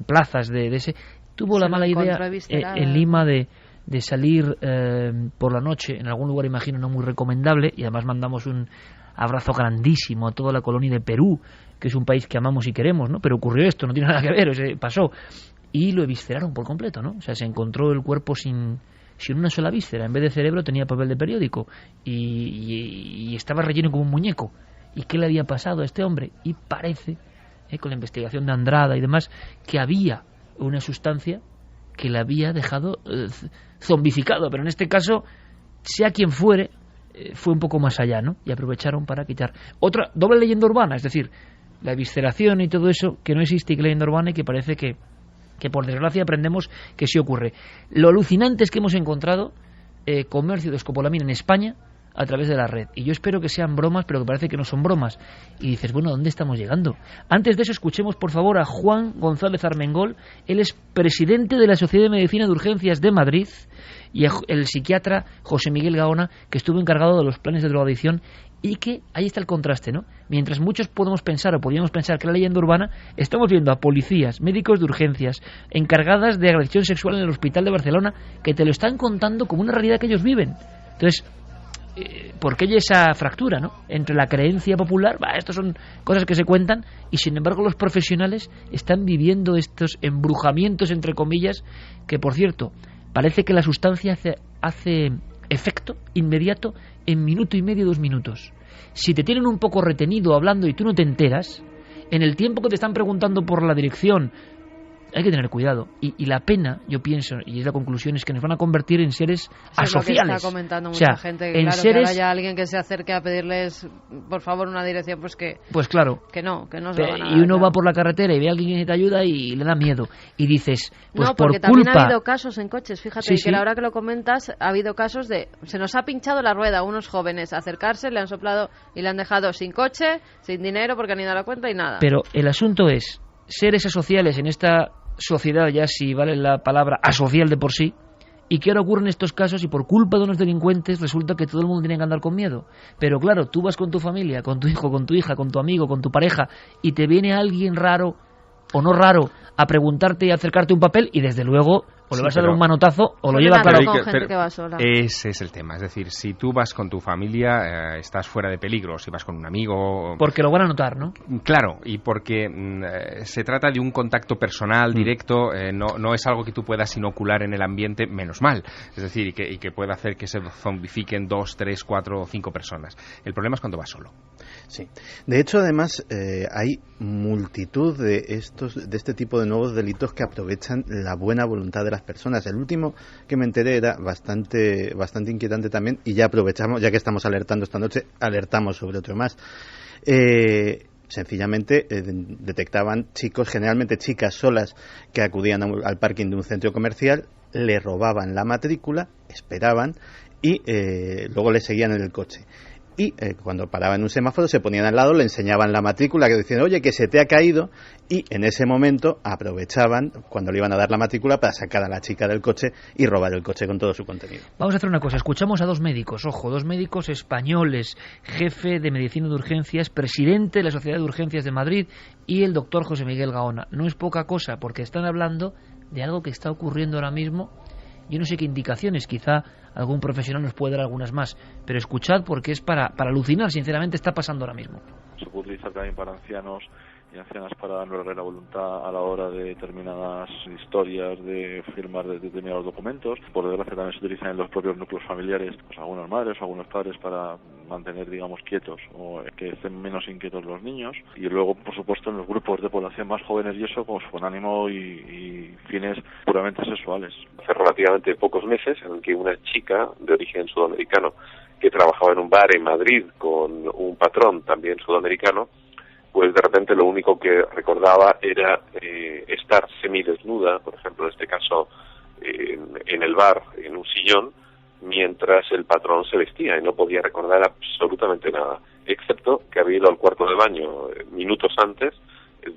plazas de ese... tuvo la mala idea en Lima de salir por la noche en algún lugar, imagino, no muy recomendable, y además mandamos un abrazo grandísimo a toda la colonia de Perú, que es un país que amamos y queremos, ¿no? Pero ocurrió esto, no tiene nada que ver, pasó. Y lo evisceraron por completo, ¿no? O sea, se encontró el cuerpo sin una sola víscera. En vez de cerebro tenía papel de periódico y estaba relleno como un muñeco. ¿Y qué le había pasado a este hombre? Y parece, con la investigación de Andrada y demás, que había una sustancia que le había dejado zombificado. Pero en este caso, sea quien fuere, fue un poco más allá, ¿no? Y aprovecharon para quitar. Otra doble leyenda urbana, es decir, la evisceración y todo eso, que no existe, y que leyenda urbana, y que parece que por desgracia aprendemos que sí ocurre. Lo alucinante es que hemos encontrado comercio de escopolamina en España a través de la red. Y yo espero que sean bromas, pero que parece que no son bromas. Y dices, bueno, ¿dónde estamos llegando? Antes de eso, escuchemos por favor a Juan González Armengol. Él es presidente de la Sociedad de Medicina de Urgencias de Madrid, y el psiquiatra José Miguel Gaona, que estuvo encargado de los planes de drogadicción, y que ahí está el contraste, ¿no? Mientras muchos podíamos pensar que la leyenda urbana, estamos viendo a policías, médicos de urgencias, encargadas de agresión sexual en el hospital de Barcelona, que te lo están contando como una realidad que ellos viven. Entonces, ¿por qué hay esa fractura, ¿no? Entre la creencia popular, estos son cosas que se cuentan, y sin embargo los profesionales están viviendo estos embrujamientos, entre comillas, que por cierto, parece que la sustancia hace efecto inmediato en minuto y medio, 2 minutos. Si te tienen un poco retenido hablando y tú no te enteras, en el tiempo que te están preguntando por la dirección, hay que tener cuidado. Y la pena, yo pienso, y es la conclusión, es que nos van a convertir en seres asociales. Es lo que está comentando mucha gente, que, claro, que ahora haya alguien que se acerque a pedirles, por favor, una dirección, pues claro, que no se lo van a dar. Y uno va por la carretera y ve a alguien que te ayuda y le da miedo. Y dices, pues no, porque por también culpa... ha habido casos en coches, fíjate, que ahora que lo comentas, ha habido casos de, se nos ha pinchado la rueda, unos jóvenes acercarse, le han soplado y le han dejado sin coche, sin dinero, porque han ido a la cuenta y nada. Pero el asunto es, seres asociales en esta sociedad, ya si vale la palabra asocial de por sí, y que ahora ocurren estos casos, y por culpa de unos delincuentes resulta que todo el mundo tiene que andar con miedo. Pero claro, tú vas con tu familia, con tu hijo, con tu hija, con tu amigo, con tu pareja, y te viene alguien raro o no raro a preguntarte y acercarte un papel, y desde luego o le vas a dar un manotazo o lo lleva para gente que va sola. Ese es el tema, es decir, si tú vas con tu familia, estás fuera de peligro. Si vas con un amigo, porque lo van a notar, ¿no? Claro, y porque se trata de un contacto personal directo, no es algo que tú puedas inocular en el ambiente, menos mal, es decir, y que pueda hacer que se zombifiquen 2, 3, 4 o 5 personas. El problema es cuando vas solo. Sí, de hecho, además, hay multitud de este tipo de nuevos delitos que aprovechan la buena voluntad de las personas. El último que me enteré era bastante inquietante también, y ya aprovechamos, ya que estamos alertando esta noche, alertamos sobre otro más. Sencillamente detectaban chicos, generalmente chicas solas, que acudían al parking de un centro comercial, le robaban la matrícula, esperaban y luego le seguían en el coche. Y cuando paraban en un semáforo se ponían al lado, le enseñaban la matrícula, que decían, oye, que se te ha caído, y en ese momento aprovechaban cuando le iban a dar la matrícula para sacar a la chica del coche y robar el coche con todo su contenido. Vamos a hacer una cosa, escuchamos a 2 médicos, ojo, 2 médicos españoles, jefe de medicina de urgencias, presidente de la Sociedad de Urgencias de Madrid, y el doctor José Miguel Gaona. No es poca cosa, porque están hablando de algo que está ocurriendo ahora mismo. Yo no sé qué indicaciones, quizá algún profesional nos puede dar algunas más, pero escuchad, porque es para alucinar, sinceramente, está pasando ahora mismo. Se puede utilizar también para ancianos y ancianas para anular la voluntad a la hora de determinadas historias, de firmar determinados documentos. Por desgracia también se utilizan en los propios núcleos familiares, pues algunas madres o algunos padres, para mantener, digamos, quietos o que estén menos inquietos los niños. Y luego, por supuesto, en los grupos de población más jóvenes y eso, pues con ánimo y fines puramente sexuales. Hace relativamente pocos meses, en el que una chica de origen sudamericano que trabajaba en un bar en Madrid con un patrón también sudamericano, pues de repente lo único que recordaba era estar semidesnuda, por ejemplo en este caso en el bar, en un sillón, mientras el patrón se vestía, y no podía recordar absolutamente nada, excepto que había ido al cuarto de baño minutos antes,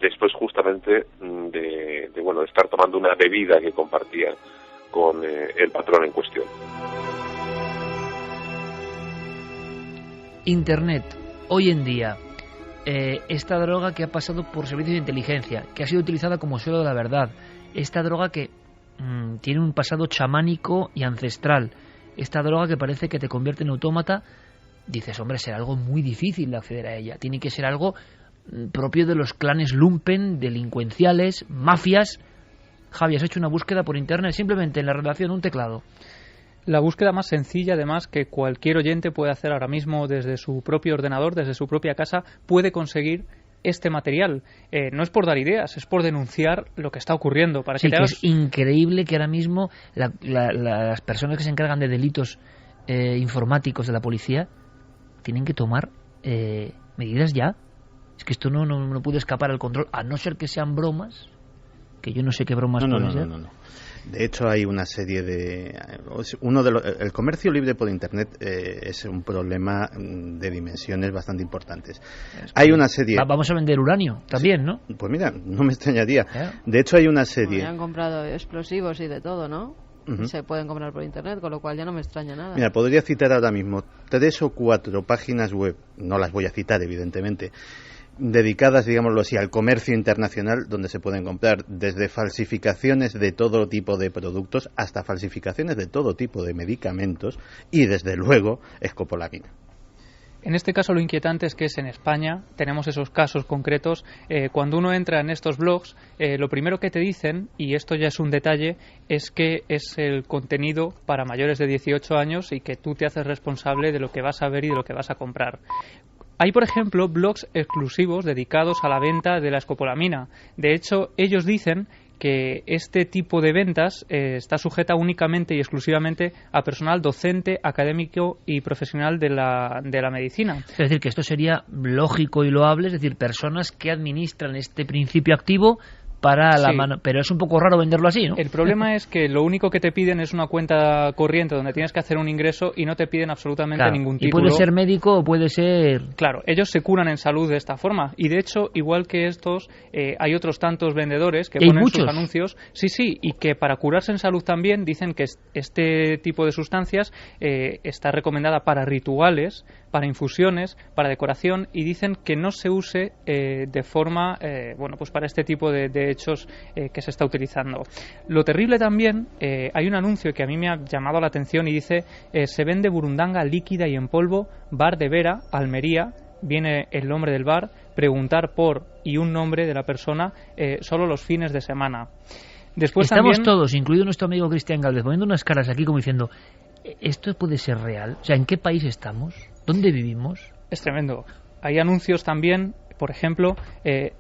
después justamente de estar tomando una bebida que compartía con el patrón en cuestión. Internet, hoy en día, esta droga que ha pasado por servicios de inteligencia, que ha sido utilizada como suelo de la verdad, esta droga que tiene un pasado chamánico y ancestral. Esta droga que parece que te convierte en autómata, dices, hombre, será algo muy difícil de acceder a ella. Tiene que ser algo propio de los clanes lumpen, delincuenciales, mafias. Javi, has hecho una búsqueda por internet simplemente en la redacción un teclado. La búsqueda más sencilla, además, que cualquier oyente puede hacer ahora mismo desde su propio ordenador, desde su propia casa, puede conseguir este material. No es por dar ideas, es por denunciar lo que está ocurriendo. Para sí, que es increíble que ahora mismo las personas que se encargan de delitos informáticos de la policía tienen que tomar medidas ya. Es que esto no puede escapar al control, a no ser que sean bromas, que yo no sé qué bromas pueden ser. No. De hecho, hay una serie de... el comercio libre por Internet es un problema de dimensiones bastante importantes. Hay una serie... Vamos a vender uranio también, ¿no? Pues mira, no me extrañaría. De hecho, hay una serie... Bueno, ya han comprado explosivos y de todo, ¿no? Uh-huh. Se pueden comprar por Internet, con lo cual ya no me extraña nada. Mira, podría citar ahora mismo 3 o 4 páginas web, no las voy a citar, evidentemente, dedicadas, digámoslo así, al comercio internacional, donde se pueden comprar desde falsificaciones de todo tipo de productos hasta falsificaciones de todo tipo de medicamentos y, desde luego, escopolamina. En este caso lo inquietante es que en España tenemos esos casos concretos. Cuando uno entra en estos blogs, lo primero que te dicen, y esto ya es un detalle, es que es el contenido para mayores de 18 años y que tú te haces responsable de lo que vas a ver y de lo que vas a comprar. Hay, por ejemplo, blogs exclusivos dedicados a la venta de la escopolamina. De hecho, ellos dicen que este tipo de ventas está sujeta únicamente y exclusivamente a personal docente, académico y profesional de la medicina. Es decir, que esto sería lógico y loable, es decir, personas que administran este principio activo para la mano, pero es un poco raro venderlo así, ¿no? El problema es que lo único que te piden es una cuenta corriente donde tienes que hacer un ingreso y no te piden absolutamente ningún título. Y puede ser médico o puede ser... Claro, ellos se curan en salud de esta forma. Y de hecho, igual que estos, hay otros tantos vendedores que ponen sus anuncios. Sí, y que para curarse en salud también dicen que este tipo de sustancias está recomendada para rituales, para infusiones, para decoración, y dicen que no se use de forma, pues para este tipo de hechos que se está utilizando. Lo terrible también, hay un anuncio que a mí me ha llamado la atención y dice, se vende burundanga líquida y en polvo, bar de Vera, Almería, viene el nombre del bar, preguntar por y un nombre de la persona, solo los fines de semana. Después estamos también, todos, incluido nuestro amigo Cristian Gálvez, poniendo unas caras aquí como diciendo, ¿esto puede ser real? O sea, ¿en qué país estamos? ¿Dónde vivimos? Es tremendo. Hay anuncios también, por ejemplo,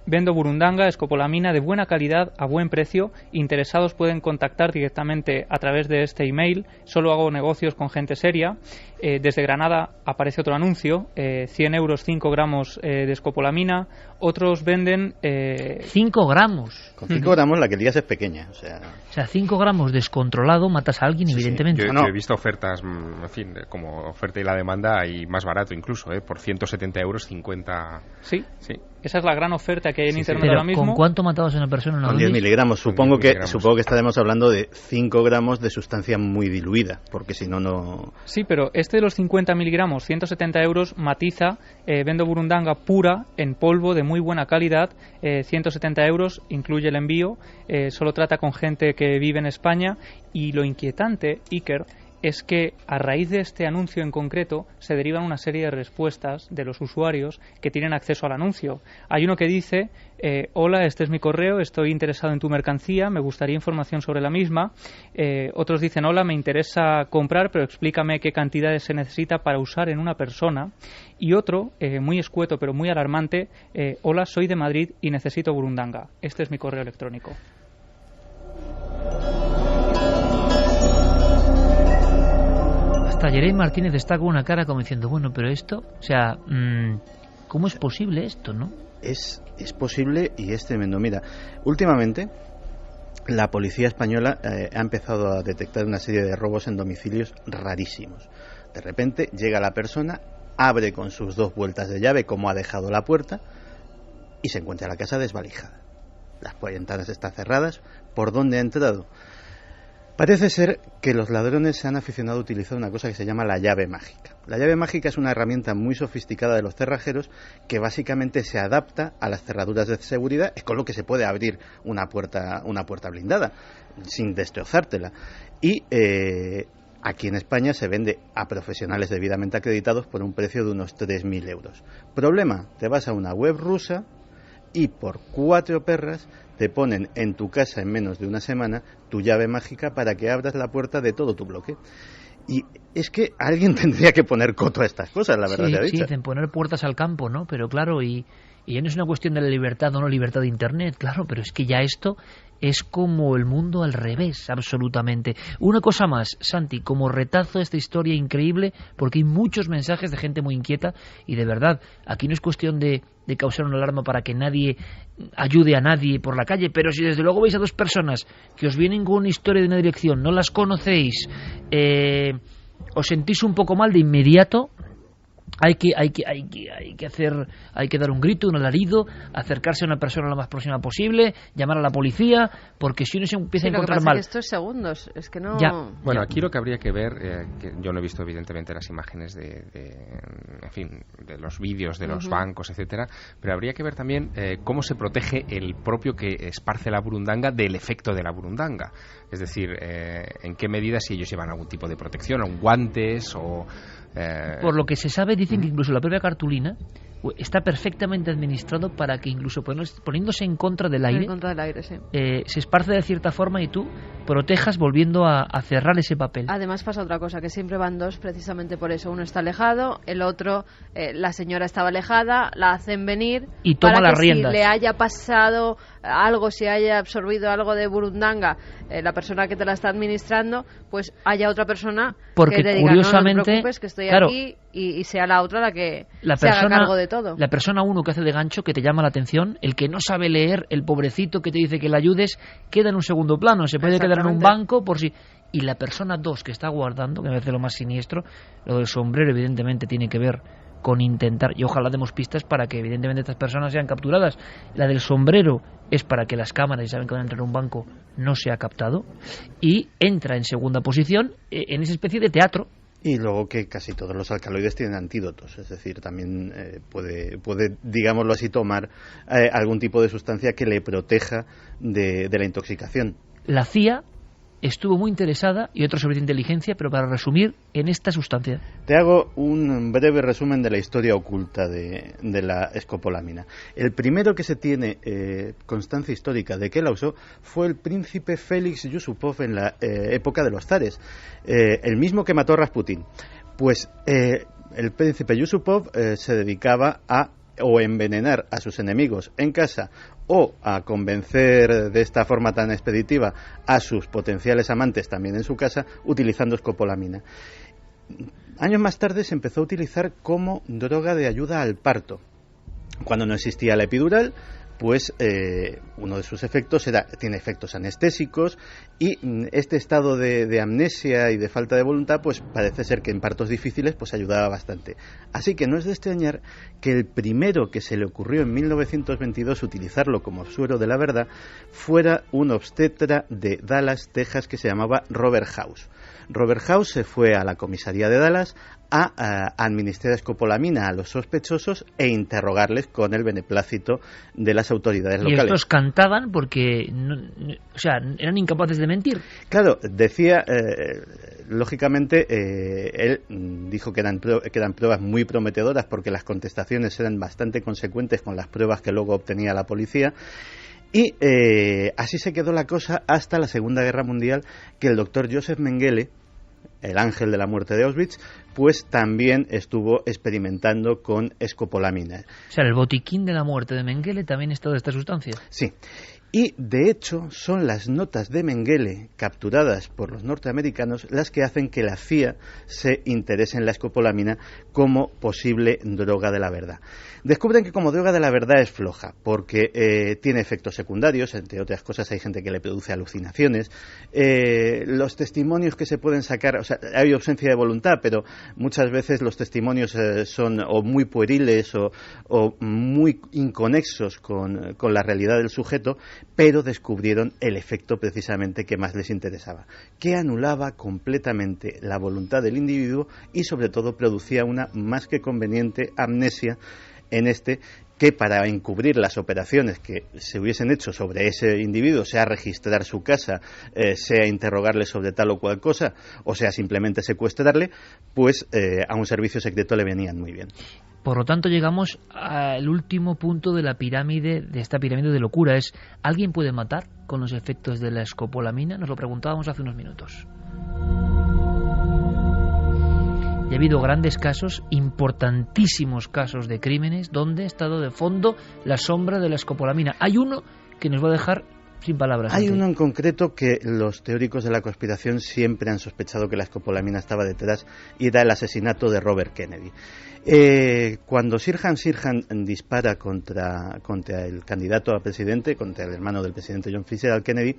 vendo burundanga, escopolamina de buena calidad a buen precio. Interesados pueden contactar directamente a través de este email. Solo hago negocios con gente seria. Desde Granada aparece otro anuncio, 100 euros 5 gramos de escopolamina. Otros venden... 5 gramos. Con 5 gramos la que lías es pequeña. O sea, 5 gramos descontrolado matas a alguien, evidentemente. Sí. Yo he visto ofertas, en fin, como oferta y la demanda, y más barato incluso, por 170 euros 50... Sí. Esa es la gran oferta que hay en Internet ahora mismo. ¿Con cuánto matabas a una persona? Con 10 miligramos. Supongo que estaremos hablando de 5 gramos de sustancia muy diluida, porque si no... Sí, pero este de los 50 miligramos, 170 euros, matiza, vendo burundanga pura, en polvo, de muy buena calidad, 170 euros, incluye el envío, solo trata con gente que vive en España, y lo inquietante, Iker, es que a raíz de este anuncio en concreto se derivan una serie de respuestas de los usuarios que tienen acceso al anuncio. Hay uno que dice, hola, este es mi correo, estoy interesado en tu mercancía, me gustaría información sobre la misma. Otros dicen, hola, me interesa comprar, pero explícame qué cantidades se necesita para usar en una persona. Y otro, muy escueto pero muy alarmante, hola, soy de Madrid y necesito burundanga. Este es mi correo electrónico. Jeremy Martínez está con una cara como diciendo, bueno, pero esto, o sea, ¿cómo es posible esto, no? Es posible y es tremendo. Mira, últimamente la policía española ha empezado a detectar una serie de robos en domicilios rarísimos. De repente llega la persona, abre con sus 2 vueltas de llave como ha dejado la puerta y se encuentra la casa desvalijada. Las ventanas están cerradas. ¿Por dónde ha entrado? Parece ser que los ladrones se han aficionado a utilizar una cosa que se llama la llave mágica. La llave mágica es una herramienta muy sofisticada de los cerrajeros que básicamente se adapta a las cerraduras de seguridad, es con lo que se puede abrir una puerta blindada sin destrozártela. Y aquí en España se vende a profesionales debidamente acreditados por un precio de unos 3.000 euros. Problema, te vas a una web rusa y por 4 perras te ponen en tu casa en menos de una semana tu llave mágica para que abras la puerta de todo tu bloque. Y es que alguien tendría que poner coto a estas cosas, la verdad sea dicha. Sí, dicen poner puertas al campo, ¿no? Pero claro, y ya no es una cuestión de la libertad o no libertad de Internet, claro, pero es que ya esto es como el mundo al revés, absolutamente. Una cosa más, Santi, como retazo esta historia increíble, porque hay muchos mensajes de gente muy inquieta y de verdad, aquí no es cuestión de causar una alarma para que nadie ayude a nadie por la calle, pero si desde luego veis a dos personas que os vienen con una historia de una dirección, no las conocéis, os sentís un poco mal de inmediato, hay que dar un grito, un alarido, acercarse a una persona lo más próxima posible, llamar a la policía, porque si uno se empieza a encontrar mal. Es que esto es segundos, es que no. Bueno, aquí lo que habría que ver, que yo no he visto evidentemente las imágenes en fin, de los vídeos de los bancos, etcétera, pero habría que ver también cómo se protege el propio que esparce la burundanga del efecto de la burundanga. Es decir, en qué medida, si ellos llevan algún tipo de protección, o guantes o... Por lo que se sabe, dicen que incluso la propia cartulina está perfectamente administrado para que incluso poniéndose en contra del aire, sí. Se esparce de cierta forma y tú protejas volviendo a cerrar ese papel. Además pasa otra cosa, que siempre van dos precisamente por eso. Uno está alejado, el otro, la señora estaba alejada, la hacen venir y toma para las que riendas. Si le haya pasado algo, si haya absorbido algo de burundanga, la persona que te la está administrando, pues haya otra persona porque que te diga, curiosamente, no te preocupes, que estoy claro, aquí, y sea la otra la que se haga cargo de todo. La persona uno que hace de gancho, que te llama la atención, el que no sabe leer, el pobrecito que te dice que le ayudes, queda en un segundo plano, se puede quedar en un banco por si... Y la persona dos que está guardando, que me parece lo más siniestro, lo del sombrero evidentemente tiene que ver con intentar, y ojalá demos pistas para que evidentemente estas personas sean capturadas. La del sombrero es para que las cámaras, y saben que van a entrar en un banco, no sea captado, y entra en segunda posición en esa especie de teatro. Y luego que casi todos los alcaloides tienen antídotos, es decir, también puede, digámoslo así, tomar algún tipo de sustancia que le proteja de la intoxicación. La CIA estuvo muy interesada, y otro sobre inteligencia, pero para resumir, en esta sustancia. Te hago un breve resumen de la historia oculta de la escopolamina. El primero que se tiene constancia histórica de que la usó fue el príncipe Félix Yusupov en la época de los zares, el mismo que mató a Rasputín. Pues el príncipe Yusupov se dedicaba a o envenenar a sus enemigos en casa o a convencer de esta forma tan expeditiva a sus potenciales amantes también en su casa utilizando escopolamina. Años más tarde se empezó a utilizar como droga de ayuda al parto. Cuando no existía la epidural, pues uno de sus efectos tiene efectos anestésicos y este estado de amnesia y de falta de voluntad pues parece ser que en partos difíciles pues ayudaba bastante. Así que no es de extrañar que el primero que se le ocurrió en 1922 utilizarlo como suero de la verdad fuera un obstetra de Dallas, Texas, que se llamaba Robert House. Robert House se fue a la comisaría de Dallas a administrar escopolamina a los sospechosos e interrogarles con el beneplácito de las autoridades locales. Y estos cantaban porque eran incapaces de mentir. Claro, decía, lógicamente, él dijo que eran pruebas muy prometedoras porque las contestaciones eran bastante consecuentes con las pruebas que luego obtenía la policía. Y así se quedó la cosa hasta la Segunda Guerra Mundial, que el doctor Joseph Mengele, el ángel de la muerte de Auschwitz, pues también estuvo experimentando con escopolamina. O sea, el botiquín de la muerte de Mengele también es toda esta sustancia. Sí. Y, de hecho, son las notas de Mengele capturadas por los norteamericanos las que hacen que la CIA se interese en la escopolamina como posible droga de la verdad. Descubren que como droga de la verdad es floja, porque tiene efectos secundarios, entre otras cosas hay gente que le produce alucinaciones. Los testimonios que se pueden sacar, o sea, hay ausencia de voluntad, pero muchas veces los testimonios son o muy pueriles o muy inconexos con la realidad del sujeto, pero descubrieron el efecto precisamente que más les interesaba, que anulaba completamente la voluntad del individuo y sobre todo producía una más que conveniente amnesia en que para encubrir las operaciones que se hubiesen hecho sobre ese individuo, sea registrar su casa, sea interrogarle sobre tal o cual cosa, o sea simplemente secuestrarle, pues a un servicio secreto le venían muy bien. Por lo tanto, llegamos al último punto de la pirámide, de esta pirámide de locura. Es, ¿alguien puede matar con los efectos de la escopolamina? Nos lo preguntábamos hace unos minutos. Y ha habido grandes casos, importantísimos casos de crímenes, donde ha estado de fondo la sombra de la escopolamina. Hay uno que nos va a dejar sin palabras. Hay uno en concreto que los teóricos de la conspiración siempre han sospechado que la escopolamina estaba detrás, y era el asesinato de Robert Kennedy. Cuando Sirhan dispara contra el candidato a presidente, contra el hermano del presidente John Fitzgerald Kennedy,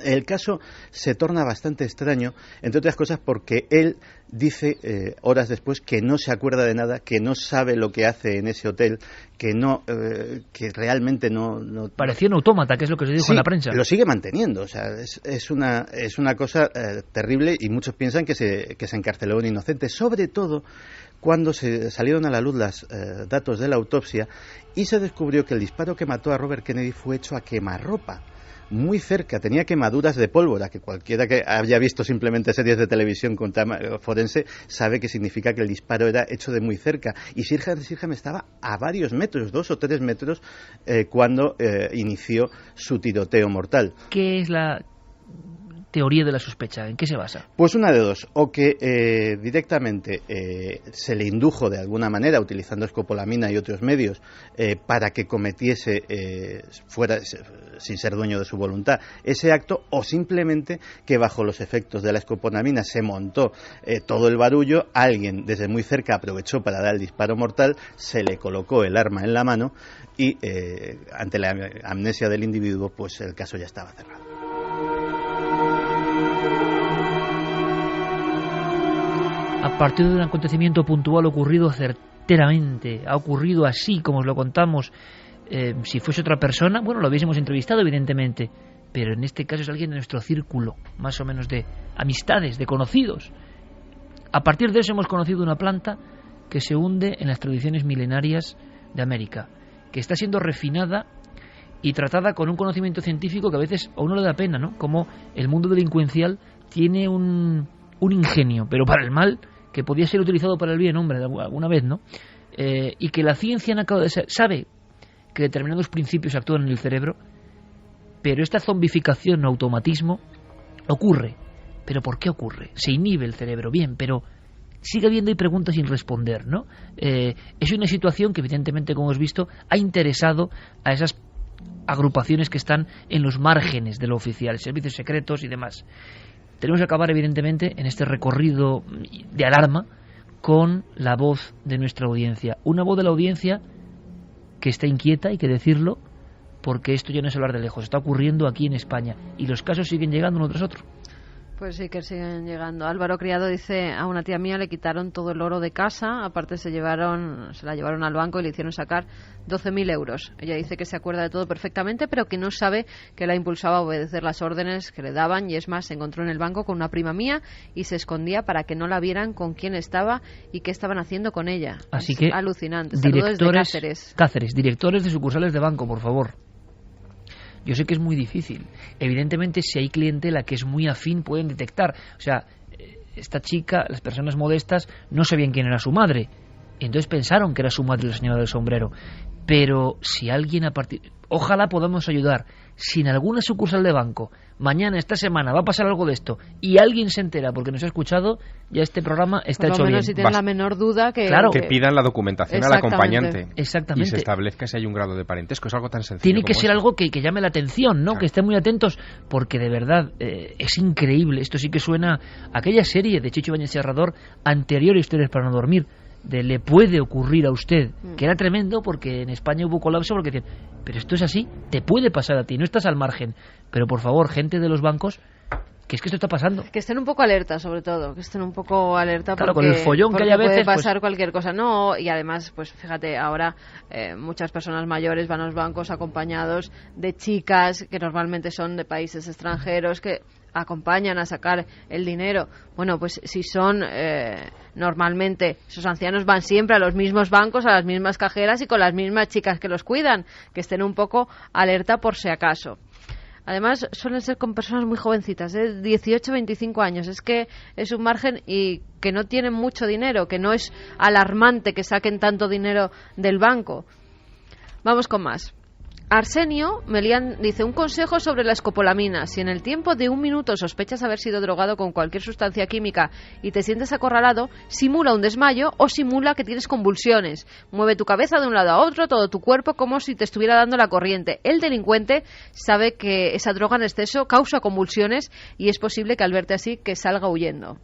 el caso se torna bastante extraño, entre otras cosas porque él dice horas después que no se acuerda de nada, que no sabe lo que hace en ese hotel, que realmente no parecía un autómata, que es lo que se dijo en la prensa. Lo sigue manteniendo, o sea, es una cosa terrible, y muchos piensan que se encarceló a un inocente, sobre todo cuando se salieron a la luz los datos de la autopsia y se descubrió que el disparo que mató a Robert Kennedy fue hecho a quemarropa. Muy cerca, tenía quemaduras de pólvora, que cualquiera que haya visto simplemente series de televisión con tema forense sabe que significa que el disparo era hecho de muy cerca. Y Sirhan estaba a varios metros, 2 o 3 metros, cuando inició su tiroteo mortal. ¿Qué es la teoría de la sospecha? ¿En qué se basa? Pues una de dos, o que directamente se le indujo de alguna manera, utilizando escopolamina y otros medios, para que cometiese, fuera sin ser dueño de su voluntad, ese acto, o simplemente que bajo los efectos de la escopolamina se montó todo el barullo, alguien desde muy cerca aprovechó para dar el disparo mortal, se le colocó el arma en la mano y ante la amnesia del individuo, pues el caso ya estaba cerrado. A partir de un acontecimiento puntual ocurrido certeramente, ha ocurrido así como os lo contamos, si fuese otra persona, bueno, lo hubiésemos entrevistado evidentemente, pero en este caso es alguien de nuestro círculo, más o menos de amistades, de conocidos. A partir de eso hemos conocido una planta que se hunde en las tradiciones milenarias de América, que está siendo refinada y tratada con un conocimiento científico que a veces a uno le da pena, ¿no? Como el mundo delincuencial tiene un ingenio, pero para el mal, que podía ser utilizado para el bien, hombre, alguna vez, ¿no? Y que la ciencia sabe que determinados principios actúan en el cerebro, pero esta zombificación o automatismo ocurre. ¿Pero por qué ocurre? Se inhibe el cerebro, bien, pero sigue habiendo y preguntas sin responder, ¿no? Es una situación que evidentemente, como hemos visto, ha interesado a esas agrupaciones que están en los márgenes de lo oficial, servicios secretos y demás. Tenemos que acabar, evidentemente, en este recorrido de alarma con la voz de nuestra audiencia. Una voz de la audiencia que está inquieta, hay que decirlo, porque esto ya no es hablar de lejos, está ocurriendo aquí en España y los casos siguen llegando uno tras otro. Pues sí que siguen llegando. Álvaro Criado dice, a una tía mía le quitaron todo el oro de casa, aparte se la llevaron al banco y le hicieron sacar 12.000 euros. Ella dice que se acuerda de todo perfectamente, pero que no sabe que la impulsaba a obedecer las órdenes que le daban, y es más, se encontró en el banco con una prima mía y se escondía para que no la vieran con quién estaba y qué estaban haciendo con ella. Así es que alucinante. Saludos desde Cáceres, directores de sucursales de banco, por favor. Yo sé que es muy difícil. Evidentemente, si hay clientela que es muy afín, pueden detectar. O sea, esta chica, las personas modestas, no sabían quién era su madre. Entonces pensaron que era su madre, la señora del sombrero. Pero si alguien ojalá podamos ayudar. Si en alguna sucursal de banco, mañana, esta semana, va a pasar algo de esto, y alguien se entera porque nos ha escuchado, ya este programa está hecho bien. Por lo menos si tienen la menor duda que pidan la documentación al acompañante. Exactamente. Y se establezca si hay un grado de parentesco. Es algo tan sencillo. Tiene que ser eso. algo que llame la atención, ¿no? Claro. Que estén muy atentos, porque de verdad es increíble. Esto sí que suena a aquella serie de Chicho Ibáñez Serrador, anterior a Historias para no dormir, de le puede ocurrir a usted, que era tremendo porque en España hubo colapso porque decían, pero esto es así, te puede pasar a ti, no estás al margen. Pero por favor, gente de los bancos, que es que esto está pasando. Que estén un poco alerta, sobre todo, que estén un poco alerta, claro, porque, con el follón que hay a veces puede pasar cualquier cosa. No, y además, pues fíjate, ahora muchas personas mayores van a los bancos acompañados de chicas que normalmente son de países extranjeros, que acompañan a sacar el dinero. Bueno, pues si son normalmente, esos ancianos van siempre a los mismos bancos, a las mismas cajeras y con las mismas chicas que los cuidan, que estén un poco alerta por si acaso. Además, suelen ser con personas muy jovencitas, 18, 25 años. Es que es un margen y que no tienen mucho dinero, que no es alarmante que saquen tanto dinero del banco. Vamos con más. Arsenio Melián dice: un consejo sobre la escopolamina. Si en el tiempo de 1 minuto sospechas haber sido drogado con cualquier sustancia química y te sientes acorralado, simula un desmayo o simula que tienes convulsiones. Mueve tu cabeza de un lado a otro, todo tu cuerpo, como si te estuviera dando la corriente. El delincuente sabe que esa droga en exceso causa convulsiones y es posible que al verte así que salga huyendo.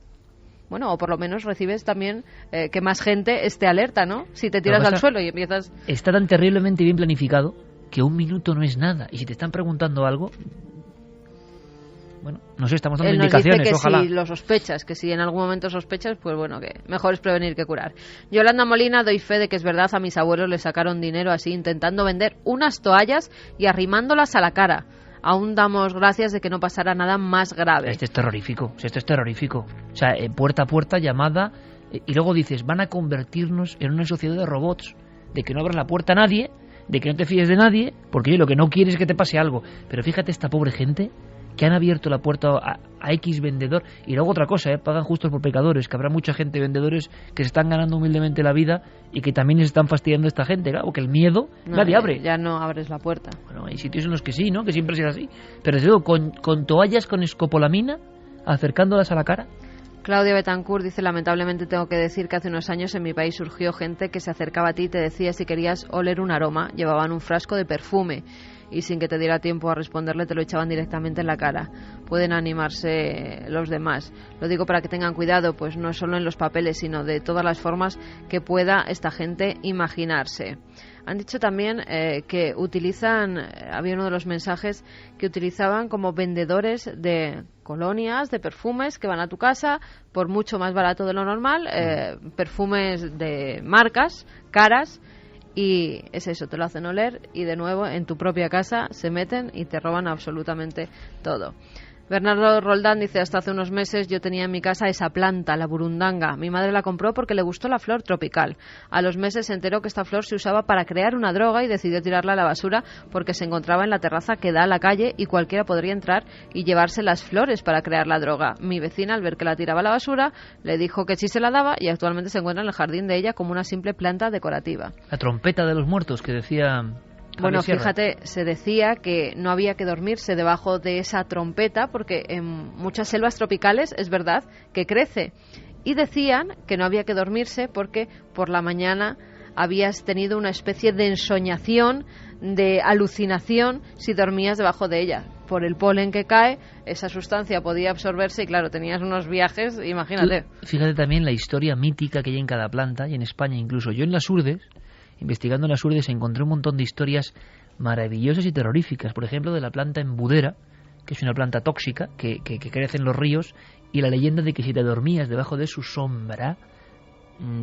Bueno, o por lo menos recibes también que más gente esté alerta, ¿no? Si te tiras al suelo y empiezas... Está tan terriblemente bien planificado que 1 minuto no es nada. Y si te están preguntando algo, bueno, no sé, estamos dando indicaciones, dice que ojalá. Si lo sospechas, que si en algún momento sospechas, pues bueno, que mejor es prevenir que curar. Yolanda Molina: doy fe de que es verdad, a mis abuelos les sacaron dinero así, intentando vender unas toallas y arrimándolas a la cara. Aún damos gracias de que no pasara nada más grave. Esto es terrorífico, esto es terrorífico. O sea, puerta a puerta, llamada, y luego dices, van a convertirnos en una sociedad de robots, de que no abras la puerta a nadie, de que no te fíes de nadie, porque lo que no quieres es que te pase algo. Pero fíjate esta pobre gente que han abierto la puerta a X vendedor. Y luego otra cosa, pagan justos por pecadores, que habrá mucha gente, vendedores, que se están ganando humildemente la vida y que también les están fastidiando a esta gente, claro, porque el miedo nadie abre. Ya no abres la puerta. Bueno, hay sitios en los que sí, ¿no? Que siempre ha sido así. Pero desde luego, con toallas con escopolamina, acercándolas a la cara. Claudia Betancourt dice: lamentablemente tengo que decir que hace unos años en mi país surgió gente que se acercaba a ti y te decía si querías oler un aroma, llevaban un frasco de perfume y sin que te diera tiempo a responderle te lo echaban directamente en la cara. Pueden animarse los demás. Lo digo para que tengan cuidado, pues no solo en los papeles, sino de todas las formas que pueda esta gente imaginarse. Han dicho también que utilizan, había uno de los mensajes que utilizaban como vendedores de colonias, de perfumes que van a tu casa por mucho más barato de lo normal, perfumes de marcas caras, y es eso, te lo hacen oler y de nuevo en tu propia casa se meten y te roban absolutamente todo. Bernardo Roldán dice: hasta hace unos meses yo tenía en mi casa esa planta, la burundanga. Mi madre la compró porque le gustó la flor tropical. A los meses se enteró que esta flor se usaba para crear una droga y decidió tirarla a la basura porque se encontraba en la terraza que da a la calle y cualquiera podría entrar y llevarse las flores para crear la droga. Mi vecina, al ver que la tiraba a la basura, le dijo que sí se la daba y actualmente se encuentra en el jardín de ella como una simple planta decorativa. La trompeta de los muertos que decía... Bueno, fíjate, se decía que no había que dormirse debajo de esa trompeta porque en muchas selvas tropicales es verdad que crece. Y decían que no había que dormirse porque por la mañana habías tenido una especie de ensoñación, de alucinación si dormías debajo de ella. Por el polen que cae, esa sustancia podía absorberse y claro, tenías unos viajes, imagínate. Fíjate también la historia mítica que hay en cada planta y en España incluso. Yo en las Urdes, investigando en las Urdes, encontré un montón de historias maravillosas y terroríficas. Por ejemplo, de la planta embudera, que es una planta tóxica que crece en los ríos, y la leyenda de que si te dormías debajo de su sombra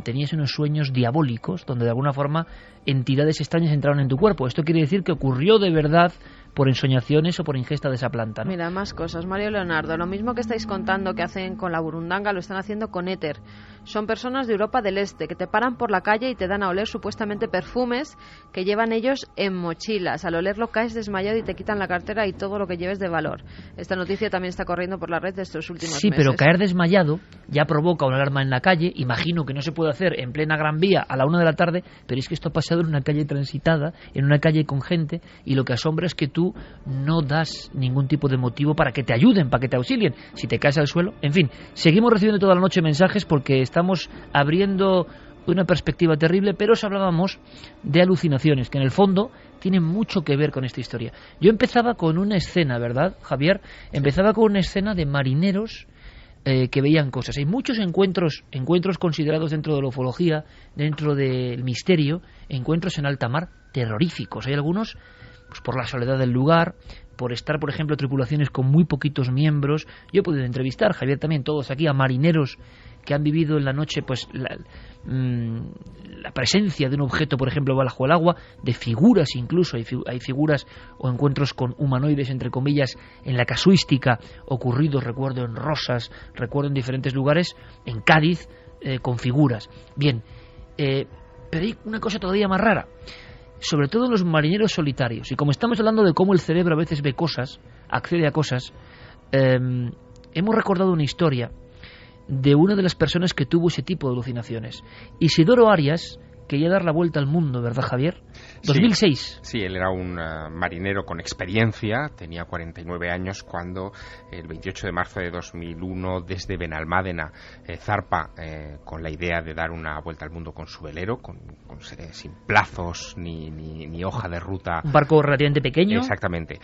tenías unos sueños diabólicos donde de alguna forma entidades extrañas entraron en tu cuerpo. Esto quiere decir que ocurrió de verdad por ensoñaciones o por ingesta de esa planta, ¿no? Mira, más cosas. Mario Leonardo, lo mismo que estáis contando que hacen con la burundanga, lo están haciendo con éter. Son personas de Europa del Este que te paran por la calle y te dan a oler supuestamente perfumes que llevan ellos en mochilas. Al olerlo caes desmayado y te quitan la cartera y todo lo que lleves de valor. Esta noticia también está corriendo por la red de estos últimos meses. Sí, pero caer desmayado ya provoca una alarma en la calle. Imagino que no se puede hacer en plena Gran Vía a la 1 de la tarde, pero es que esto ha pasado en una calle transitada, en una calle con gente, y lo que asombra es que tú no das ningún tipo de motivo para que te ayuden, para que te auxilien. Si te caes al suelo, en fin, seguimos recibiendo toda la noche mensajes porque estamos abriendo una perspectiva terrible, pero os hablábamos de alucinaciones, que en el fondo tienen mucho que ver con esta historia. Yo empezaba con una escena, ¿verdad, Javier? Empezaba con una escena de marineros que veían cosas. Hay muchos encuentros considerados dentro de la ufología, dentro del misterio, encuentros en alta mar terroríficos. Hay algunos pues por la soledad del lugar, por estar, por ejemplo, tripulaciones con muy poquitos miembros. Yo he podido entrevistar, Javier también, todos aquí, a marineros que han vivido en la noche pues la presencia de un objeto, por ejemplo, bajo el agua, de figuras incluso, hay figuras o encuentros con humanoides, entre comillas, en la casuística, ocurridos, recuerdo, en Rosas, recuerdo en diferentes lugares, en Cádiz, con figuras. Bien, pero hay una cosa todavía más rara, sobre todo en los marineros solitarios, y como estamos hablando de cómo el cerebro a veces ve cosas, accede a cosas, hemos recordado una historia de una de las personas que tuvo ese tipo de alucinaciones. Isidoro Arias quería dar la vuelta al mundo, ¿verdad, Javier? 2006. Sí, él era un marinero con experiencia, tenía 49 años cuando el 28 de marzo de 2001 desde Benalmádena zarpa con la idea de dar una vuelta al mundo con su velero, sin plazos ni hoja de ruta. Un barco relativamente pequeño. Exactamente.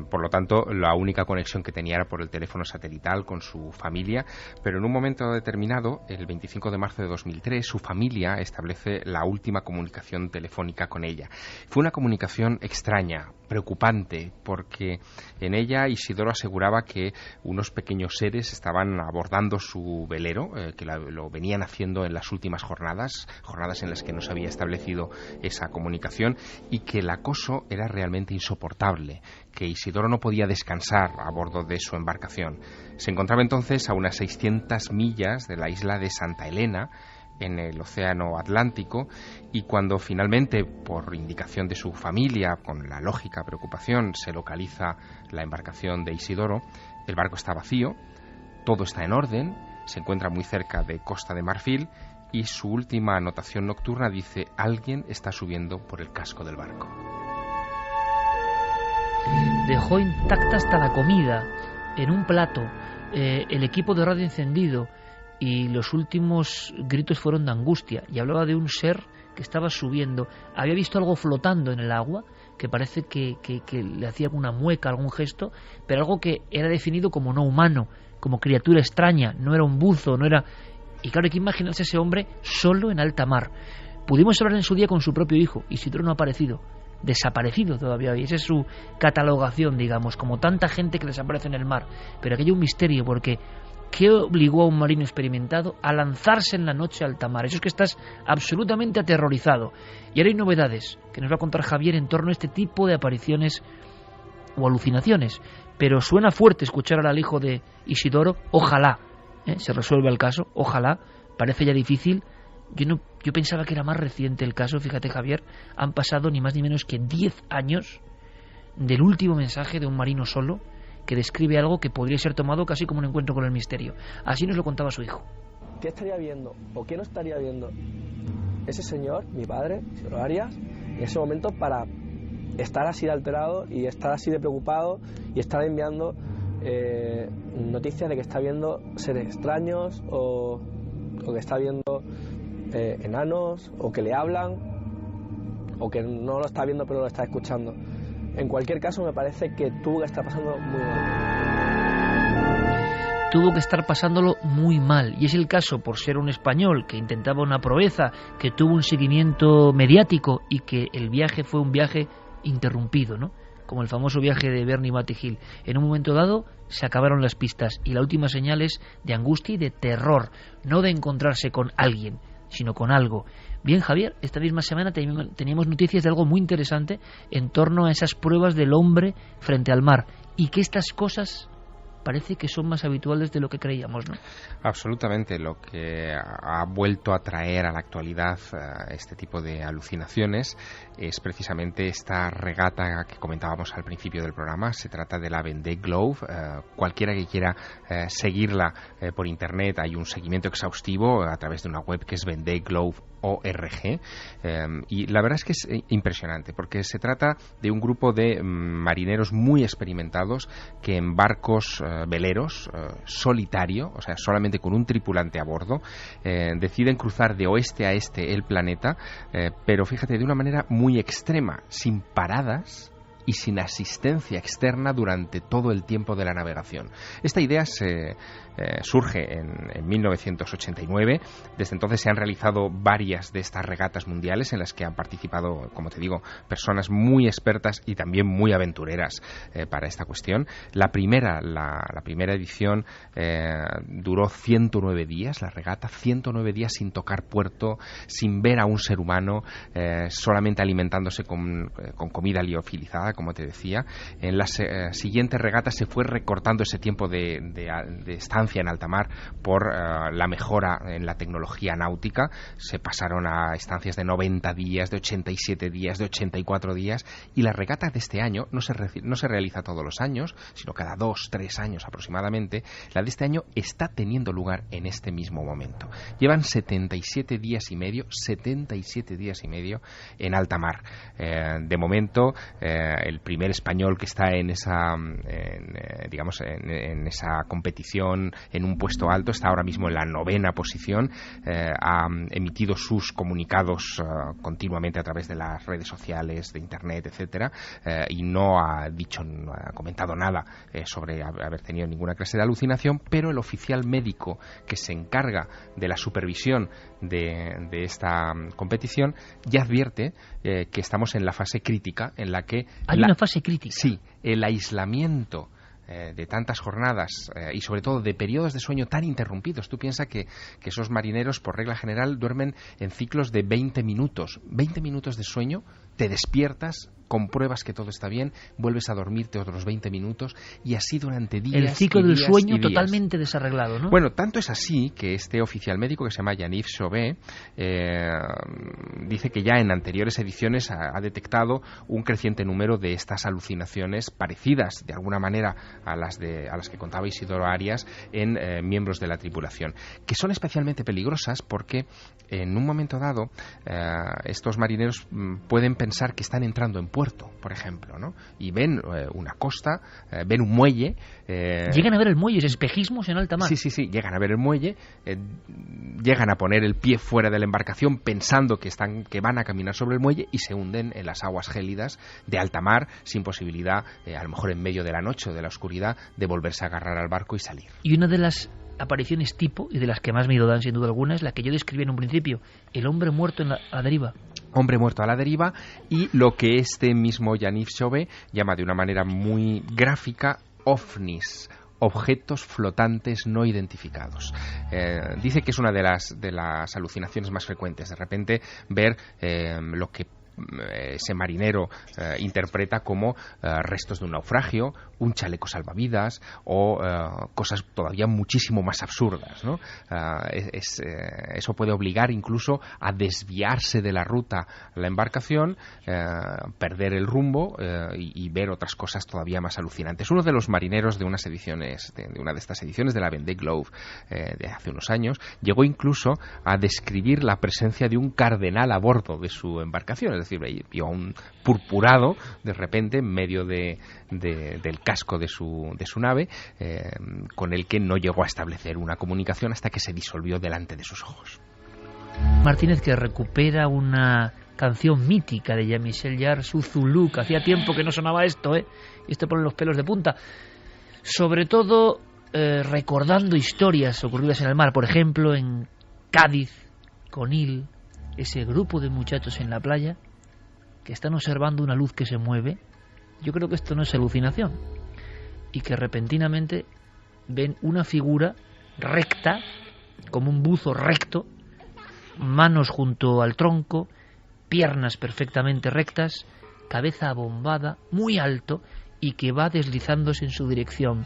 Por lo tanto, la única conexión que tenía era por el teléfono satelital con su familia, pero en un momento determinado, el 25 de marzo de 2003, su familia establece la última comunicación telefónica con ella. Fue una comunicación extraña, preocupante, porque en ella Isidoro aseguraba que unos pequeños seres estaban abordando su velero, que lo venían haciendo en las últimas jornadas en las que no se había establecido esa comunicación, y que el acoso era realmente insoportable, que Isidoro no podía descansar a bordo de su embarcación. Se encontraba entonces a unas 600 millas de la isla de Santa Elena, en el océano Atlántico, y cuando finalmente, por indicación de su familia, con la lógica preocupación, se localiza la embarcación de Isidoro, el barco está vacío, todo está en orden, se encuentra muy cerca de Costa de Marfil, y su última anotación nocturna dice: alguien está subiendo por el casco del barco. Dejó intacta hasta la comida en un plato, el equipo de radio encendido, y los últimos gritos fueron de angustia, y hablaba de un ser que estaba subiendo. Había visto algo flotando en el agua, que parece que le hacía alguna mueca, algún gesto, pero algo que era definido como no humano, como criatura extraña, no era un buzo, no era... Y claro, hay que imaginarse ese hombre solo en alta mar. Pudimos hablar en su día con su propio hijo, Isidoro no ha aparecido, desaparecido todavía, y esa es su catalogación, digamos, como tanta gente que desaparece en el mar. Pero aquello es un misterio, porque ¿qué obligó a un marino experimentado a lanzarse en la noche a alta mar? Eso es que estás absolutamente aterrorizado. Y ahora hay novedades que nos va a contar Javier en torno a este tipo de apariciones o alucinaciones. Pero suena fuerte escuchar ahora al hijo de Isidoro. Ojalá se resuelva el caso, ojalá. Parece ya difícil. Yo pensaba que era más reciente el caso, fíjate, Javier. Han pasado ni más ni menos que 10 años del último mensaje de un marino solo, que describe algo que podría ser tomado casi como un encuentro con el misterio. Así nos lo contaba su hijo. ¿Qué estaría viendo o qué no estaría viendo ese señor, mi padre, Isidoro Arias, en ese momento para estar así de alterado y estar así de preocupado y estar enviando noticias de que está viendo seres extraños o que está viendo enanos, o que le hablan, o que no lo está viendo pero lo está escuchando? En cualquier caso, me parece que tuvo que estar pasando muy mal. Tuvo que estar pasándolo muy mal. Y es el caso, por ser un español que intentaba una proeza, que tuvo un seguimiento mediático y que el viaje fue un viaje interrumpido, ¿no? Como el famoso viaje de Bernie Matty Hill. En un momento dado se acabaron las pistas y la última señal es de angustia y de terror, no de encontrarse con alguien, sino con algo. Bien, Javier, esta misma semana teníamos noticias de algo muy interesante en torno a esas pruebas del hombre frente al mar, y que estas cosas parece que son más habituales de lo que creíamos, ¿no? Absolutamente. Lo que ha vuelto a traer a la actualidad este tipo de alucinaciones es precisamente esta regata que comentábamos al principio del programa. Se trata de la Vendée Globe. Cualquiera que quiera seguirla por internet, hay un seguimiento exhaustivo a través de una web que es vendéglobe.org, y la verdad es que es impresionante, porque se trata de un grupo de marineros muy experimentados que en barcos veleros, solitario, o sea, solamente con un tripulante a bordo, deciden cruzar de oeste a este el planeta, pero fíjate, de una manera muy extrema, sin paradas y sin asistencia externa durante todo el tiempo de la navegación. Esta idea se surge en 1989. Desde entonces se han realizado varias de estas regatas mundiales en las que han participado, como te digo, personas muy expertas y también muy aventureras para esta cuestión. La primera edición duró 109 días, la regata, 109 días sin tocar puerto, sin ver a un ser humano, solamente alimentándose con comida liofilizada, como te decía. En las siguientes regatas se fue recortando ese tiempo de estancia en alta mar por la mejora en la tecnología náutica. Se pasaron a estancias de 90 días, de 87 días, de 84 días, y la regata de este año no se realiza todos los años, sino cada 2-3 años aproximadamente. La de este año está teniendo lugar en este mismo momento. Llevan 77 días y medio en alta mar. De momento, el primer español que está en esa competición, en un puesto alto, está ahora mismo en la 9ª posición. Ha emitido sus comunicados continuamente a través de las redes sociales, de internet, etcétera, y no ha comentado nada sobre haber tenido ninguna clase de alucinación, pero el oficial médico que se encarga de la supervisión de esta competición ya advierte que estamos en la fase crítica, en la que... ¿Hay una fase crítica? Sí, el aislamiento de tantas jornadas y sobre todo de periodos de sueño tan interrumpidos. Tú piensas que esos marineros por regla general duermen en ciclos de 20 minutos. 20 minutos de sueño, te despiertas, compruebas que todo está bien, vuelves a dormirte otros 20 minutos y así durante días. El ciclo del sueño totalmente desarreglado, ¿no? Bueno, tanto es así que este oficial médico que se llama Yaniv Chauvet dice que ya en anteriores ediciones ha detectado un creciente número de estas alucinaciones parecidas de alguna manera a las que contaba Isidoro Arias en miembros de la tripulación, que son especialmente peligrosas porque en un momento dado estos marineros pueden pensar que están entrando en puerto, por ejemplo, ¿no? Y ven una costa, ven un muelle. Llegan a ver el muelle, espejismos en alta mar. Sí, llegan a ver el muelle, llegan a poner el pie fuera de la embarcación pensando que van a caminar sobre el muelle y se hunden en las aguas gélidas de alta mar sin posibilidad, a lo mejor en medio de la noche o de la oscuridad, de volverse a agarrar al barco y salir. Y una de las apariciones tipo, y de las que más miedo dan sin duda alguna, es la que yo describí en un principio, el hombre muerto a la deriva. Hombre muerto a la deriva, y lo que este mismo Yaniv Chauvet llama de una manera muy gráfica ovnis, objetos flotantes no identificados. Dice que es una de las alucinaciones más frecuentes, de repente ver lo que ese marinero interpreta como restos de un naufragio, un chaleco salvavidas o cosas todavía muchísimo más absurdas, ¿no? Eso puede obligar incluso a desviarse de la ruta la embarcación, perder el rumbo y ver otras cosas todavía más alucinantes. Uno de los marineros de una de estas ediciones de la Vendée Globe de hace unos años llegó incluso a describir la presencia de un cardenal a bordo de su embarcación. Es decir, vio a un purpurado de repente en medio del casco de su nave, con el que no llegó a establecer una comunicación hasta que se disolvió delante de sus ojos. Martínez, que recupera una canción mítica de Jean-Michel Jarre, Zulu, que hacía tiempo que no sonaba esto, y esto pone los pelos de punta, sobre todo recordando historias ocurridas en el mar. Por ejemplo, en Cádiz, Conil, ese grupo de muchachos en la playa que están observando una luz que se mueve. Yo creo que esto no es alucinación, y que repentinamente ven una figura recta, como un buzo recto, manos junto al tronco, piernas perfectamente rectas, cabeza abombada, muy alto, y que va deslizándose en su dirección.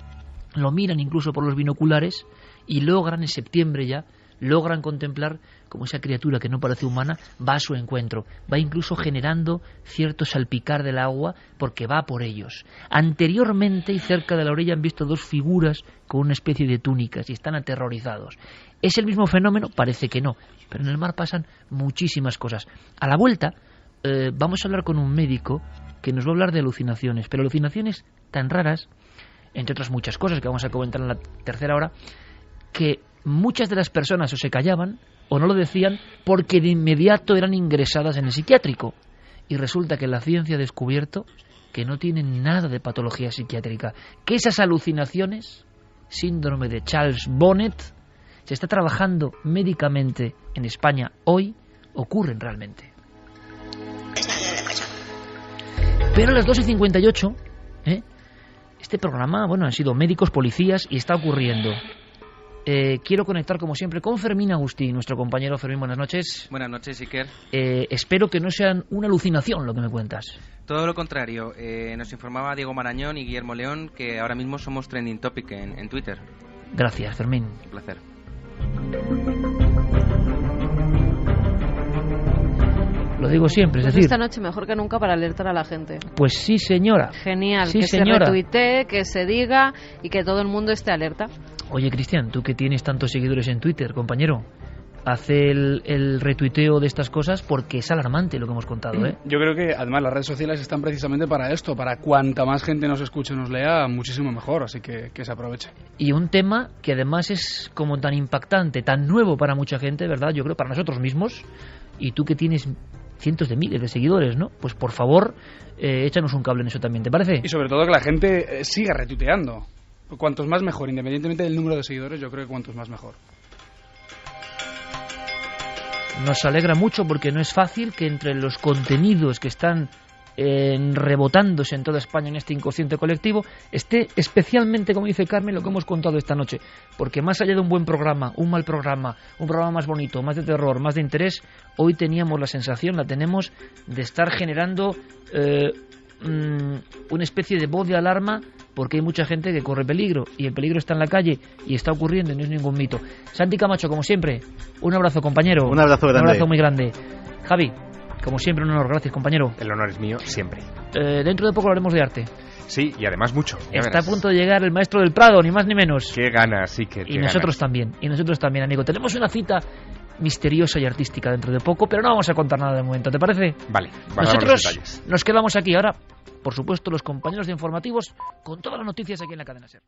Lo miran incluso por los binoculares y logran, en septiembre ya, logran contemplar como esa criatura que no parece humana va a su encuentro, va incluso generando cierto salpicar del agua porque va por ellos. Anteriormente y cerca de la orilla han visto dos figuras con una especie de túnicas y están aterrorizados. ¿Es el mismo fenómeno? Parece que no, pero en el mar pasan muchísimas cosas. A la vuelta vamos a hablar con un médico que nos va a hablar de alucinaciones, pero alucinaciones tan raras, entre otras muchas cosas que vamos a comentar en la tercera hora, que muchas de las personas o se callaban o no lo decían porque de inmediato eran ingresadas en el psiquiátrico. Y resulta que la ciencia ha descubierto que no tienen nada de patología psiquiátrica, que esas alucinaciones síndrome de Charles Bonnet, se está trabajando médicamente en España hoy, ocurren realmente. Pero a las 2:58, este programa, han sido médicos, policías, y está ocurriendo. Quiero conectar, como siempre, con Fermín Agustí, nuestro compañero. Fermín, buenas noches. Buenas noches, Iker. Espero que no sean una alucinación lo que me cuentas. Todo lo contrario. Nos informaba Diego Marañón y Guillermo León que ahora mismo somos trending topic en Twitter. Gracias, Fermín. Un placer. Lo digo siempre, pues es decir... esta noche mejor que nunca para alertar a la gente. Pues sí, señora. Genial, sí, que señora. Se retuitee, que se diga y que todo el mundo esté alerta. Oye, Cristian, tú que tienes tantos seguidores en Twitter, compañero, hace el retuiteo de estas cosas porque es alarmante lo que hemos contado, ¿eh? Yo creo que además las redes sociales están precisamente para esto, para cuanta más gente nos escuche, nos lea, muchísimo mejor, así que se aproveche. Y un tema que además es como tan impactante, tan nuevo para mucha gente, ¿verdad? Yo creo para nosotros mismos, y tú que tienes cientos de miles de seguidores, ¿no? Pues por favor, échanos un cable en eso también, ¿te parece? Y sobre todo que la gente siga retuiteando. Cuantos más mejor, independientemente del número de seguidores, yo creo que cuantos más mejor. Nos alegra mucho porque no es fácil que entre los contenidos que están rebotándose en toda España en este inconsciente colectivo esté especialmente, como dice Carmen, lo que hemos contado esta noche, porque más allá de un buen programa, un mal programa, un programa más bonito, más de terror, más de interés, hoy teníamos la sensación, la tenemos, de estar generando una especie de voz de alarma, porque hay mucha gente que corre peligro y el peligro está en la calle y está ocurriendo y no es ningún mito. Santi Camacho, como siempre, un abrazo, compañero. Un abrazo grande. Un abrazo muy grande. Javi, como siempre, un honor. Gracias, compañero. El honor es mío siempre. Dentro de poco hablaremos de arte. Sí, y además mucho. Está a punto de llegar el maestro del Prado, ni más ni menos. Qué ganas, sí que. Y nosotros también, amigo. Tenemos una cita misteriosa y artística dentro de poco, pero no vamos a contar nada de momento, ¿te parece? Vale. Nosotros nos quedamos aquí ahora, por supuesto, los compañeros de informativos con todas las noticias aquí en la cadena SER.